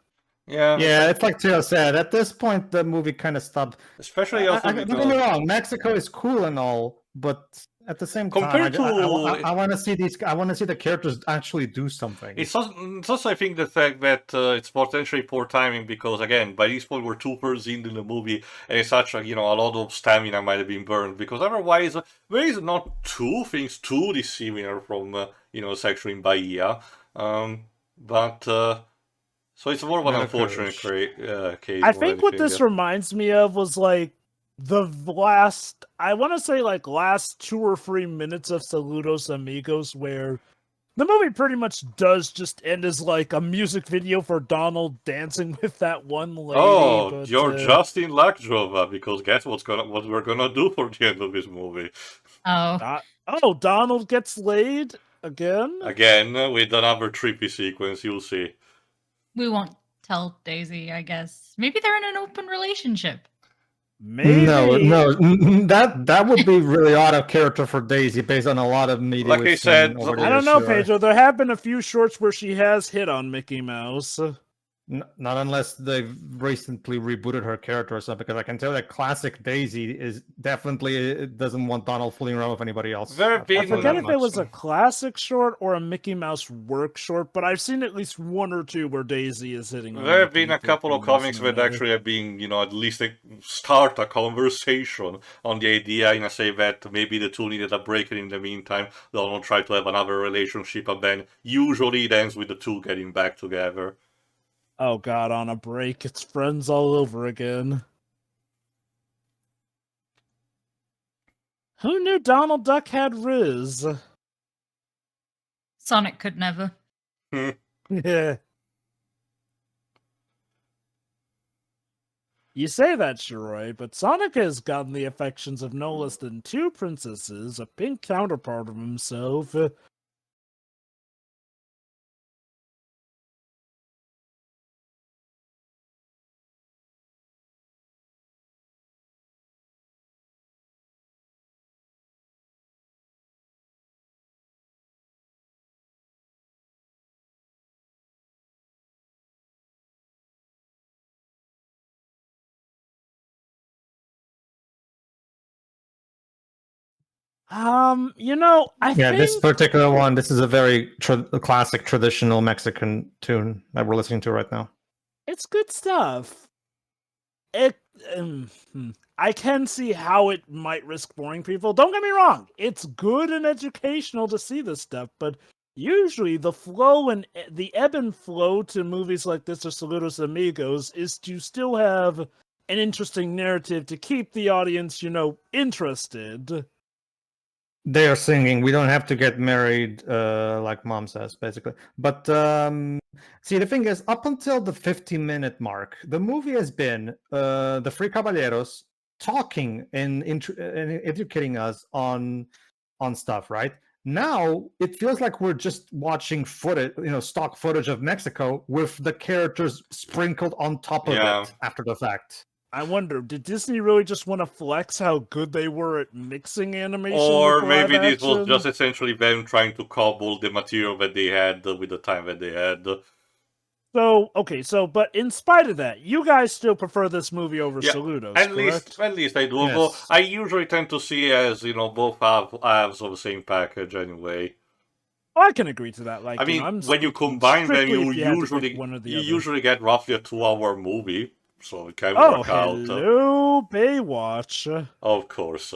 Yeah, it's like Teo said. At this point, the movie kind of stopped. Especially also don't get me wrong, Mexico is cool and all, but at the same compared time, to I want to see these. I want to see the characters actually do something. It's also, I think, the fact that it's potentially poor timing because, again, by this point we're 2 thirds into the movie, and it's such a lot of stamina might have been burned because otherwise there is not two things too dissimilar from section in Bahia, but so it's more of an unfortunate case. I think what this reminds me of was like the last 2 or 3 minutes of Saludos Amigos, where The movie pretty much does just end as like a music video for Donald dancing with that one lady. Oh, but, you're just in luck, Jova, because guess what we're gonna do for the end of this movie. Donald gets laid again? Again, with another trippy sequence, you'll see. We won't tell Daisy, I guess. Maybe they're in an open relationship. Maybe. No, that would be really out of character for Daisy based on a lot of media. Like I said, I don't know, Pedro. There have been a few shorts where she has hit on Mickey Mouse. Not unless they've recently rebooted her character or something, because I can tell that classic Daisy is definitely doesn't want Donald fooling around with anybody else. I forget if it was a classic short or a Mickey Mouse work short, but I've seen at least one or two where Daisy is hitting on. There have been a couple of comics that actually have been, at least start a conversation on the idea, say that maybe the two needed a break, and in the meantime, Donald tried to have another relationship, and then usually it ends with the two getting back together. Oh god, on a break, it's Friends all over again. Who knew Donald Duck had Riz? Sonic could never. Yeah. You say that, Shiroy, but Sonic has gotten the affections of no less than two princesses, a pink counterpart of himself. I think this particular one, this is a very classic traditional Mexican tune that we're listening to right now. It's good stuff. I can see how it might risk boring people. Don't get me wrong. It's good and educational to see this stuff, but usually the flow and the ebb and flow to movies like this or Saludos Amigos is to still have an interesting narrative to keep the audience, interested. They are singing, we don't have to get married, like Mom says, basically. But see, the thing is, up until the 50-minute mark, the movie has been the three Caballeros talking and educating us on stuff, right? Now it feels like we're just watching footage, stock footage of Mexico with the characters sprinkled on top of it after the fact. I wonder, did Disney really just want to flex how good they were at mixing animation? Or maybe this was just essentially them trying to cobble the material that they had with the time that they had. But in spite of that, you guys still prefer this movie over Saludos, correct? At least I do. Yes. Although I usually tend to see as, both halves of the same package anyway. Oh, I can agree to that. When you combine them, you usually get roughly a 2-hour movie. So it can work out. Hello, Baywatch. Of course.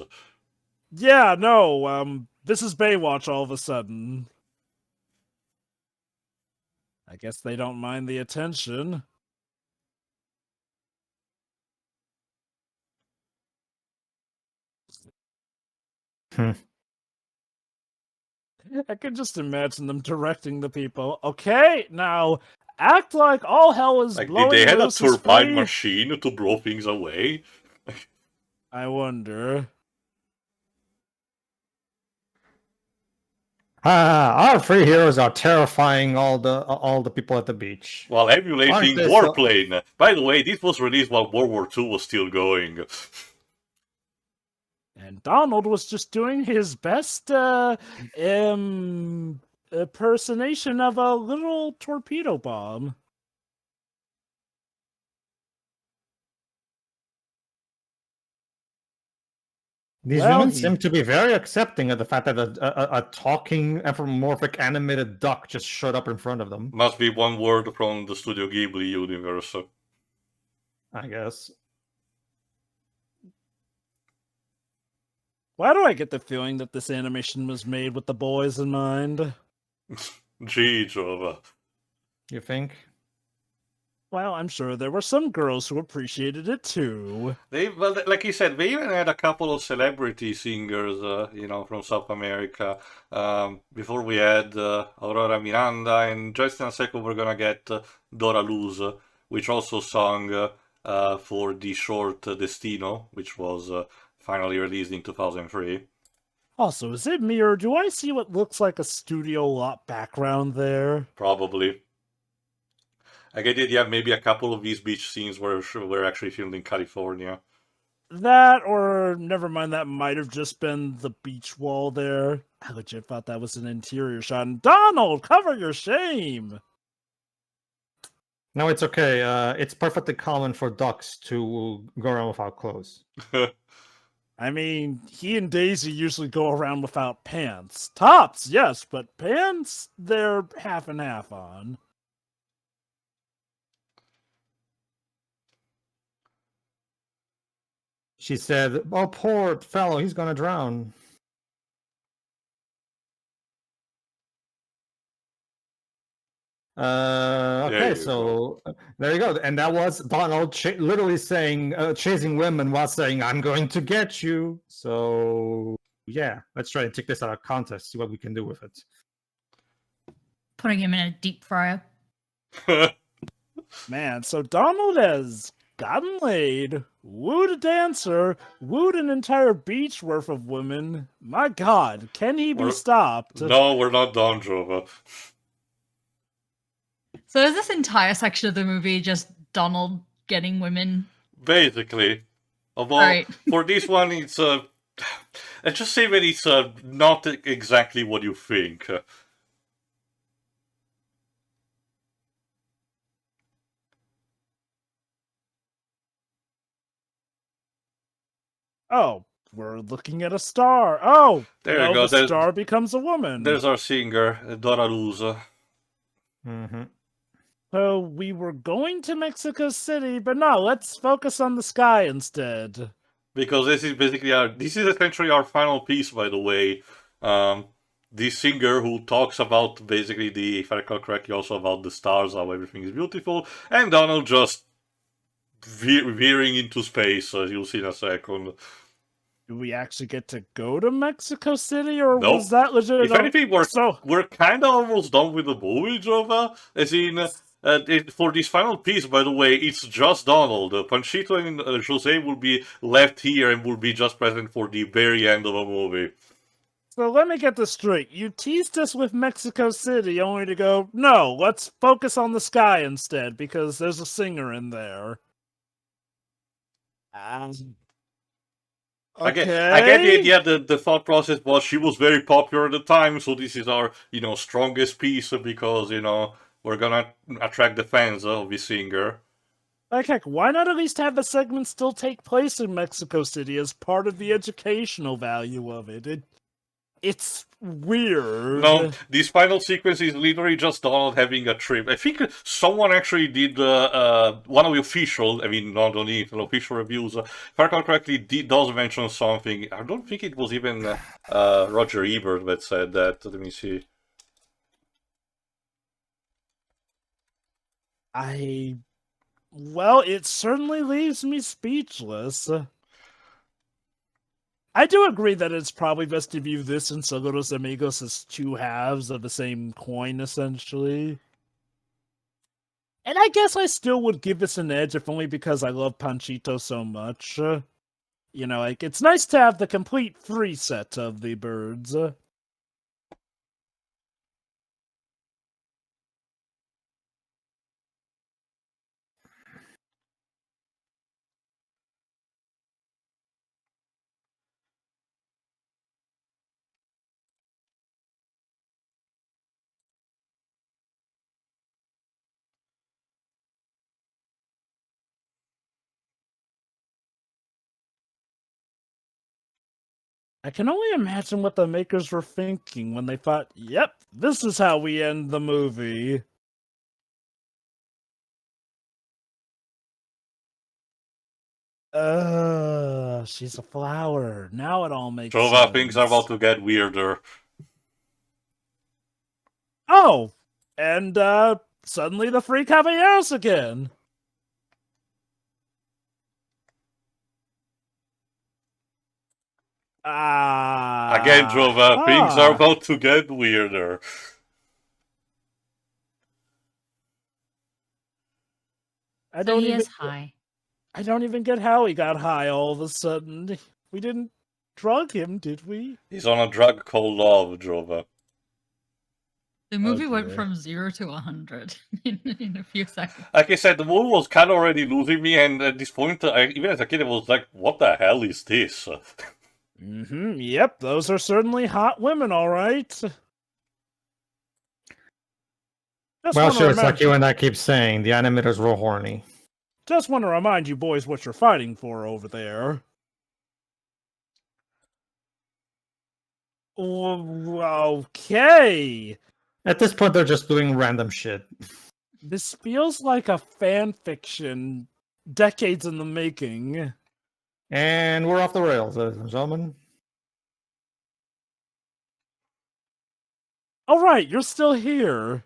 Yeah, no, this is Baywatch all of a sudden. I guess they don't mind the attention. I can just imagine them directing the people. Okay, now act like all hell is blowing loose. Did they have a turbine machine to blow things away? I wonder. Our three heroes are terrifying all the people at the beach. While emulating Warplane. By the way, this was released while World War II was still going. And Donald was just doing his best impersonation of a little torpedo bomb. These women seem to be very accepting of the fact that a talking anthropomorphic animated duck just showed up in front of them. Must be one word from the Studio Ghibli universe. I guess. Why do I get the feeling that this animation was made with the boys in mind? Gee, Jova. You think? Well, I'm sure there were some girls who appreciated it too. Well, like you said, they even had a couple of celebrity singers, from South America. Before we had Aurora Miranda, and just in a second we're gonna get Dora Luz, which also sung for the short Destino, which was finally released in 2003. Also, is it me or do I see what looks like a studio lot background there? Probably. I get it, yeah, maybe a couple of these beach scenes were actually filmed in California. That, or never mind, that might have just been the beach wall there. I legit thought that was an interior shot. And Donald, cover your shame! No, it's okay. It's perfectly common for ducks to go around without clothes. I mean, he and Daisy usually go around without pants. Tops, yes, but pants, they're half and half on. She said, "Oh, poor fellow, he's gonna drown." Okay, so there you go. And that was Donald literally saying, chasing women while saying, "I'm going to get you." So yeah, let's try and take this out of context, see what we can do with it. Putting him in a deep fryer. Man, so Donald has gotten laid, wooed a dancer, wooed an entire beach worth of women. My god, can he be stopped? No, we're not done, Jova. So is this entire section of the movie just Donald getting women? Basically. Although, Right. for this one, it's, let's just say that it's not exactly what you think. Oh, we're looking at a star. Oh, There no, you go. the star becomes a woman. There's our singer, Dora Luz. Mm-hmm. So we were going to Mexico City, but no, let's focus on the sky instead. Because this is essentially our final piece, by the way. The singer who talks about basically if I recall correctly, also about the stars, how everything is beautiful, and Donald just veering into space, as you'll see in a second. Do we actually get to go to Mexico City, or Nope. was that legit? If anything, we're kind of almost done with the movie, Jova. As in, for this final piece, by the way, it's just Donald. Panchito and Jose will be left here and will be just present for the very end of the movie. So let me get this straight. You teased us with Mexico City only to go, no, let's focus on the sky instead, because there's a singer in there. I get the idea that the thought process was she was very popular at the time, so this is our, strongest piece because, we're gonna attract the fans of the singer. Like heck, why not at least have the segment still take place in Mexico City as part of the educational value of it? It's weird. No, this final sequence is literally just Donald having a trip. I think someone actually did one of the official, not only official reviews, if I recall correctly, does mention something. I don't think it was even Roger Ebert that said that. Let me see. Well, it certainly leaves me speechless. I do agree that it's probably best to view this and Seguros Amigos as two halves of the same coin, essentially. And I guess I still would give this an edge, if only because I love Panchito so much. It's nice to have the complete free set of the birds. I can only imagine what the makers were thinking when they thought, yep, this is how we end the movie. She's a flower. Now it all makes sense. Things are about to get weirder. Oh, and suddenly the free Caballeros again. Again, Jova, things are about to get weirder. So he is high. I don't even get how he got high all of a sudden. We didn't drug him, did we? He's on a drug called love, Jova. The movie went from 0 to 100 in a few seconds. Like I said, the movie was kind of already losing me, and at this point, even as a kid, I was like, what the hell is this? Yep, those are certainly hot women, all right. Well, sure, it's like you and I keep saying, the animators were horny. Just want to remind you boys what you're fighting for over there. Okay. At this point, they're just doing random shit. This feels like a fan fiction, decades in the making. And we're off the rails, ladies and gentlemen. All right, you're still here.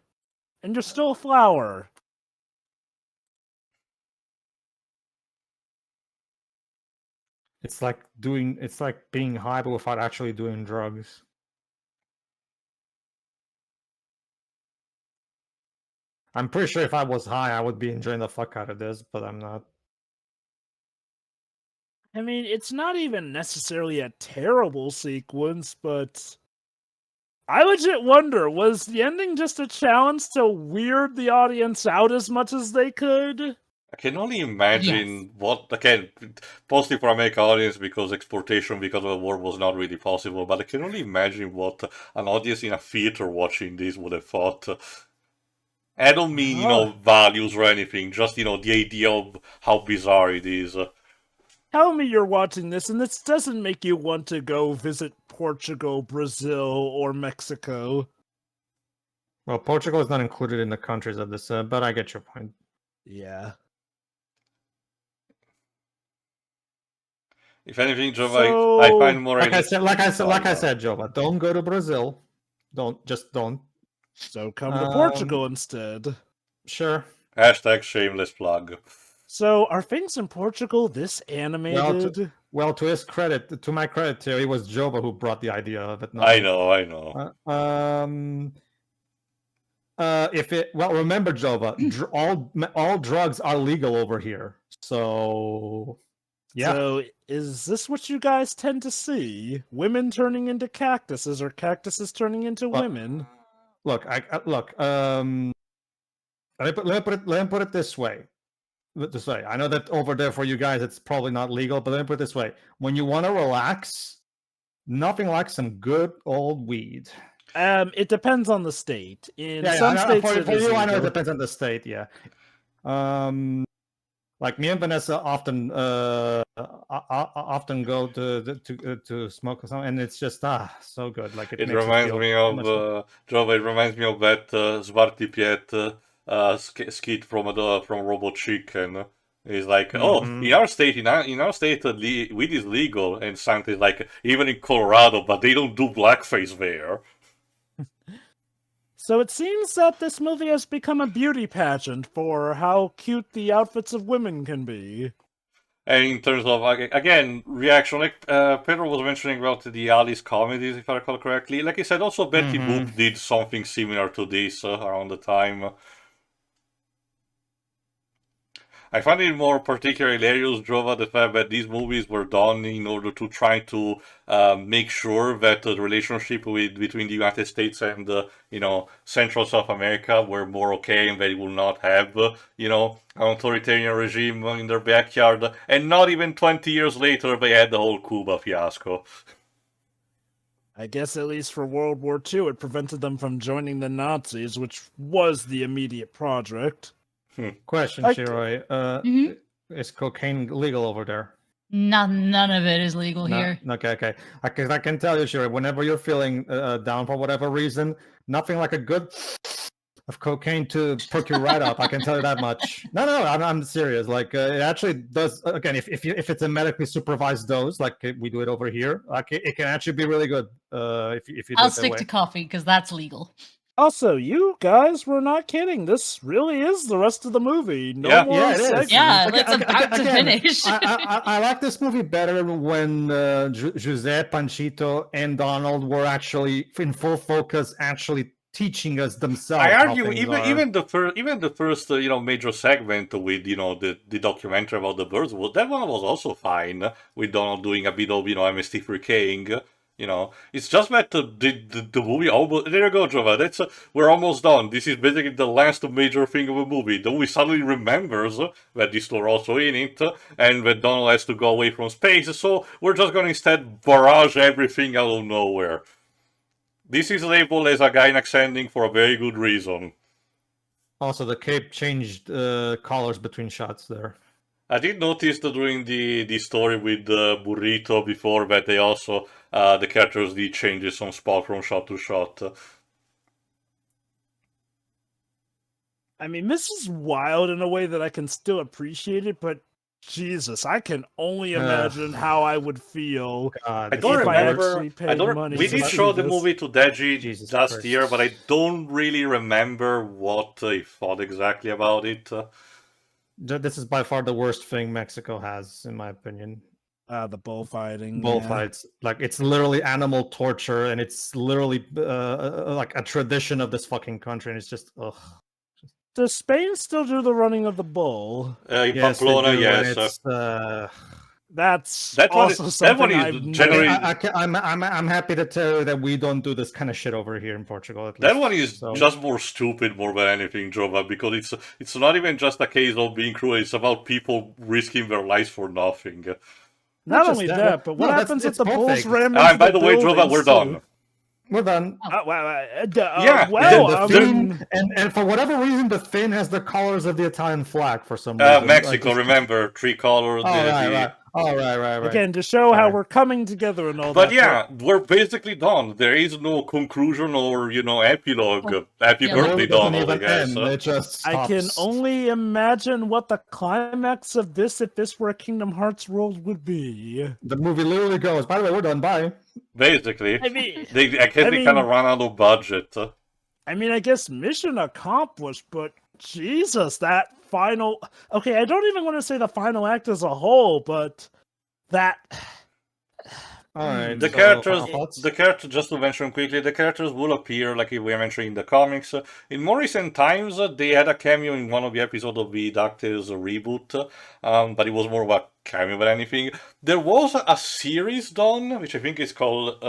And you're still a flower. It's like being high but without actually doing drugs. I'm pretty sure if I was high, I would be enjoying the fuck out of this, but I'm not. I mean, it's not even necessarily a terrible sequence, but I legit wonder, was the ending just a challenge to weird the audience out as much as they could? I can only imagine what, again, mostly for American audience because exportation because of the war was not really possible, but I can only imagine what an audience in a theater watching this would have thought. I don't mean, values or anything, just, the idea of how bizarre it is. Tell me you're watching this and this doesn't make you want to go visit Portugal, Brazil, or Mexico. Well, Portugal is not included in the countries of this, but I get your point. Yeah. If anything, Jova, I find more... Like I said, Jova, don't go to Brazil. Just don't. So come to Portugal instead. Sure. Hashtag shameless plug. So are things in Portugal this animated? Well, to his credit, to my credit, it was Jova who brought the idea of it. I know. Remember, Jova, all drugs are legal over here. So, yeah. So, is this what you guys tend to see? Women turning into cactuses, or cactuses turning into women? Look, let me put it this way. I know that over there for you guys, it's probably not legal, but let me put it this way: when you want to relax, nothing like some good old weed. It depends on the state. In some states, states, for you, I know it depends on the state. Yeah. Like me and Vanessa often go to smoke some, and it's just so good. Like it reminds me of Jova. It reminds me of that Zwarty Piet skit from Robot Chicken. He's like, in our state, weed is legal, and something like even in Colorado, but they don't do blackface there. So it seems that this movie has become a beauty pageant for how cute the outfits of women can be. And in terms of, again, reaction, like Pedro was mentioning about the Alice comedies, if I recall correctly. Like I said, also Betty Boop did something similar to this around the time. I find it more particularly hilarious, Jova, the fact that these movies were done in order to try to make sure that the relationship between the United States and, Central South America were more okay and they will not have, an authoritarian regime in their backyard. And not even 20 years later, they had the whole Cuba fiasco. I guess at least for World War II, it prevented them from joining the Nazis, which was the immediate project. Question, Shiroi. Is cocaine legal over there? None of it is legal here. Okay. I can tell you, Shiroi, whenever you're feeling down for whatever reason, nothing like a good of cocaine to perk you right up. I can tell you that much. No, I'm serious. Like it actually does. Again, if it's a medically supervised dose, like we do it over here, like it can actually be really good. If you I'll stick to coffee because that's legal. Also, you guys were not kidding. This really is the rest of the movie. No Yeah. more Yeah, it is. segments. Yeah, Again- it's about to again, finish. I like this movie better when José, Panchito, and Donald were actually in full focus, actually teaching us themselves. I how argue things even are. even the first major segment with the documentary about the birds, that one was also fine, with Donald doing a bit of MST3King. It's just that the movie almost, there you go, Jova. That's we're almost done. This is basically the last major thing of a movie. Then we suddenly remembers that this store also in it, and that Donald has to go away from space. So we're just gonna instead barrage everything out of nowhere. This is labeled as a Gynax ending for a very good reason. Also, the cape changed colors between shots there. I did notice that during the story with the Burrito before that they also, the characters did change some spot from shot to shot. I mean, this is wild in a way that I can still appreciate it, but Jesus, I can only imagine how I would feel God, I this don't if is I remember. actually paid money. We to did see show the this. movie to Deji Jesus last Christ. year, but I don't really remember what he thought exactly about it. This is by far the worst thing Mexico has, in my opinion. The bullfighting. Bullfights, like it's literally animal torture, and it's literally like a tradition of this fucking country, and it's just ugh. Does Spain still do the running of the bull? In Yes, they Pamplona, do, and yes. it's, That's That one also is- something that one is I've generally- I'm happy to tell you that we don't do this kind of shit over here in Portugal. At That least. one is So- just more stupid more than anything, Jova, because it's not even just a case of being cruel, it's about people risking their lives for nothing. Not just only that, that, but what no, that's- happens if it's the both bulls things. ram into And by the way, Jova, buildings, we're too? done. We're done. Yeah, well, the I Fin, mean, and for whatever reason, the Fin has the colors of the Italian flag for some reason. Mexico, remember, three-color. Right. again, to show how Sorry. we're coming together and all But that. yeah, we're basically done. There is no conclusion or, epilogue. Oh, Happy yeah, birthday, It doesn't Donald, I even guess. end. It just I can stops. only imagine what the climax of this, if this were a Kingdom Hearts world, would be. The movie literally goes. By the way, we're done. Bye. Basically. I mean, I guess they kind of run out of budget. I guess mission accomplished, but Jesus, that final. Okay, I don't even want to say the final act as a whole, but that. All right. The so, characters, final thoughts? just to mention quickly, the characters will appear, like we were mentioning in the comics. In more recent times, they had a cameo in one of the episodes of the DuckTales reboot, but it was more of a cameo than anything. There was a series done, which I think is called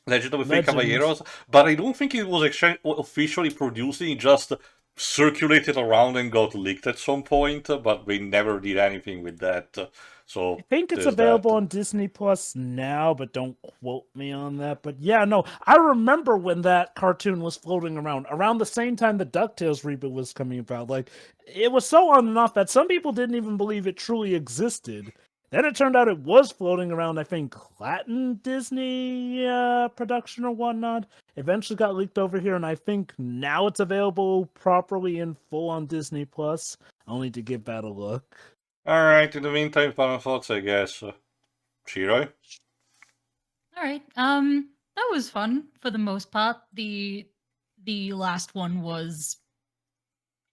Legend of the Three Legends. Caballeros, but I don't think it was officially produced. It just circulated around and got leaked at some point, but we never did anything with that. So I think it's there's available that. on Disney Plus now, but don't quote me on that. But yeah, no, I remember when that cartoon was floating around the same time the DuckTales reboot was coming about. Like, it was so on and off that some people didn't even believe it truly existed. Then it turned out it was floating around, I think, Latin Disney production or whatnot. Eventually got leaked over here, and I think now it's available properly in full on Disney Plus. I'll need to give that a look. Alright, in the meantime, final thoughts, I guess. Shiroi? All right. That was fun for the most part. The last one was,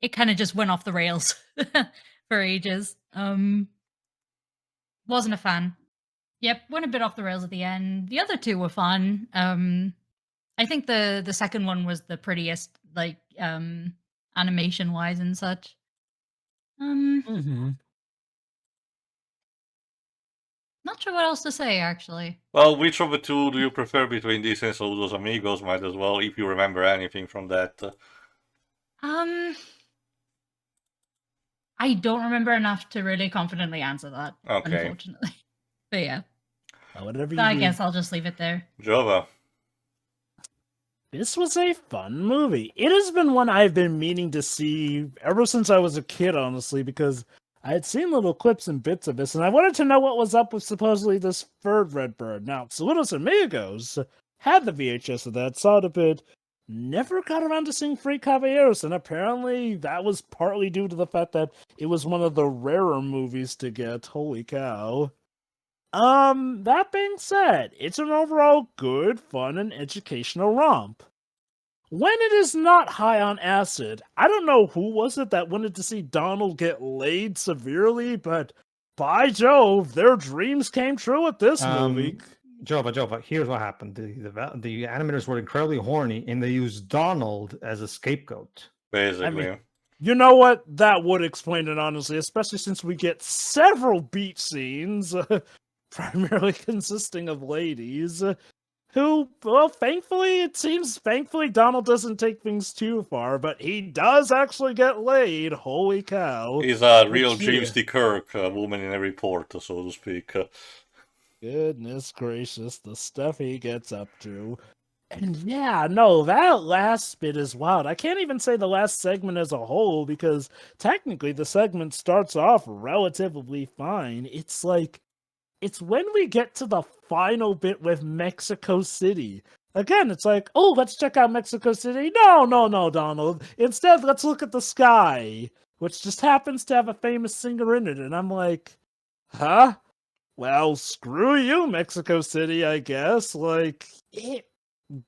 it kind of just went off the rails for ages. Wasn't a fan. Yep, went a bit off the rails at the end. The other two were fun. I think the second one was the prettiest, like animation wise and such. Not sure what else to say, actually. Well, which of the two do you prefer between these and Saludos Amigos? Might as well, if you remember anything from that. I don't remember enough to really confidently answer that, Okay. unfortunately. But yeah, Whatever you so I do. guess I'll just leave it there. Jova. This was a fun movie. It has been one I've been meaning to see ever since I was a kid, honestly, because I had seen little clips and bits of this, and I wanted to know what was up with supposedly this third Red Bird. Now, Saludos Amigos had the VHS of that, saw it a bit, never got around to seeing Free Caballeros, and apparently that was partly due to the fact that it was one of the rarer movies to get. Holy cow. That being said, it's an overall good, fun, and educational romp. when it is not high on acid. I don't know who was it that wanted to see Donald get laid severely, but by Jove, their dreams came true with this movie. Jova, here's what happened. The animators were incredibly horny, and they used Donald as a scapegoat. Basically. You know what? That would explain it, honestly, especially since we get several beach scenes, primarily consisting of ladies, who, well, thankfully, Donald doesn't take things too far, but he does actually get laid. Holy cow. He's a real Which, James yeah. T. Kirk, a woman in every port, so to speak. Goodness gracious, the stuff he gets up to. And yeah, no, that last bit is wild. I can't even say the last segment as a whole because technically the segment starts off relatively fine. It's when we get to the final bit with Mexico City. Again, it's like, oh, let's check out Mexico City. No, Donald. Instead, let's look at the sky, which just happens to have a famous singer in it. And I'm like, huh? Well, screw you, Mexico City, I guess. It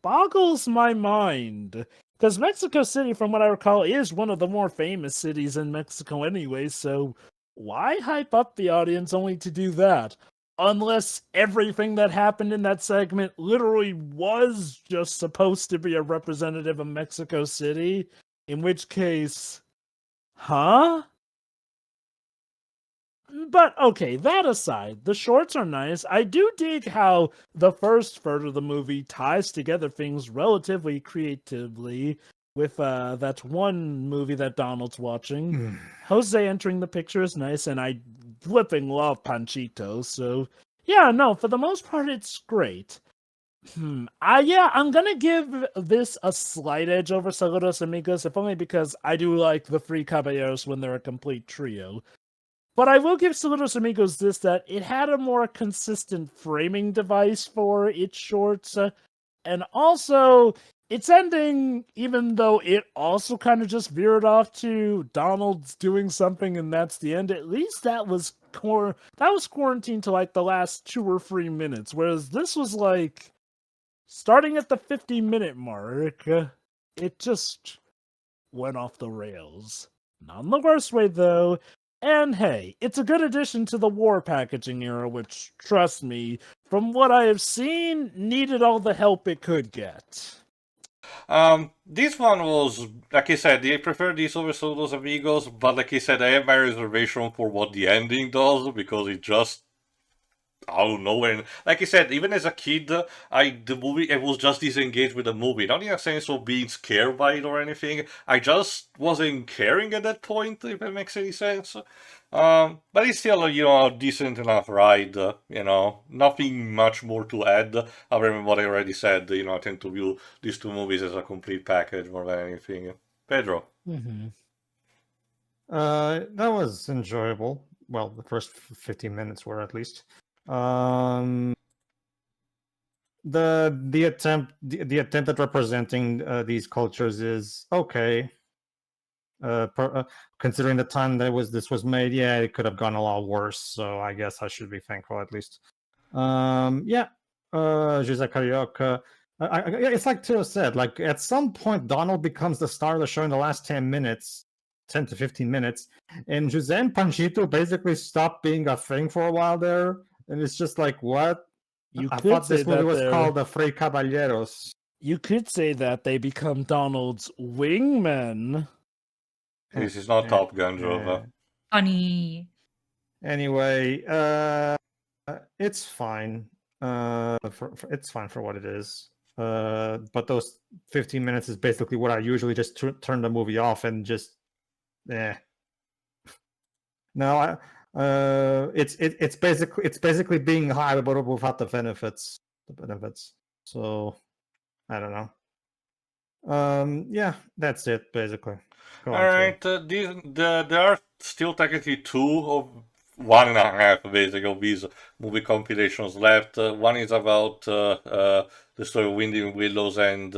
boggles my mind. Because Mexico City, from what I recall, is one of the more famous cities in Mexico anyway, so why hype up the audience only to do that? Unless everything that happened in that segment literally was just supposed to be a representative of Mexico City, in which case, huh? But okay, that aside, the shorts are nice. I do dig how the first third of the movie ties together things relatively creatively with that one movie that Donald's watching. Jose entering the picture is nice, and I flipping love Panchito, so yeah, no, for the most part, it's great. I'm gonna give this a slight edge over Saludos Amigos, if only because I do like the three Caballeros when they're a complete trio. But I will give Saludos Amigos this, that it had a more consistent framing device for its shorts, and also its ending, even though it also kind of just veered off to Donald's doing something and that's the end, at least that was quarantined to like the last 2 or 3 minutes, whereas this was like starting at the 50-minute mark, it just went off the rails. Not in the worst way, though. And hey, it's a good addition to the war packaging era, which, trust me, from what I have seen, needed all the help it could get. This one was, like I said, I prefer these over Saludos Amigos, but like I said, I have my reservation for what the ending does, because it just out of nowhere. And like I said, even as a kid, I was just disengaged with the movie. Not in a sense of being scared by it or anything. I just wasn't caring at that point, if that makes any sense. But it's still, a decent enough ride. Nothing much more to add other than what I already said. I tend to view these two movies as a complete package more than anything. Pedro. That was enjoyable. Well, the first 15 minutes were, at least. The attempt at representing these cultures is okay. Considering the time that this was made, yeah, it could have gone a lot worse. So I guess I should be thankful, at least. José Carioca. It's like Teo said. Like, at some point, Donald becomes the star of the show in the last 10 to 15 minutes, and Jose and Panchito basically stop being a thing for a while there. And it's just like, what? I thought this movie was called The Free Caballeros. You could say that they become Donald's wingmen. This is not Top Gun, Jova. Funny. Anyway, it's fine. It's fine for what it is. But those 15 minutes is basically what I usually just turn the movie off and just, No, it's basically being high, but without the benefits. So I don't know. Yeah, that's it basically. All right, there are still technically 2 of 1.5 basically of these movie compilations left. One is about the story of Winding Willows and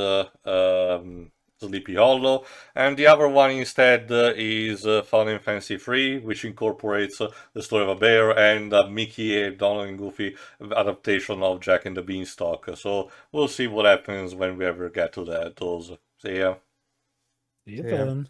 Sleepy Hollow, and the other one instead is Fun and Fancy Free, which incorporates the story of a bear and Mickey, Donald and Goofy adaptation of Jack and the Beanstalk. So we'll see what happens when we ever get to those See ya. See you See ya. then.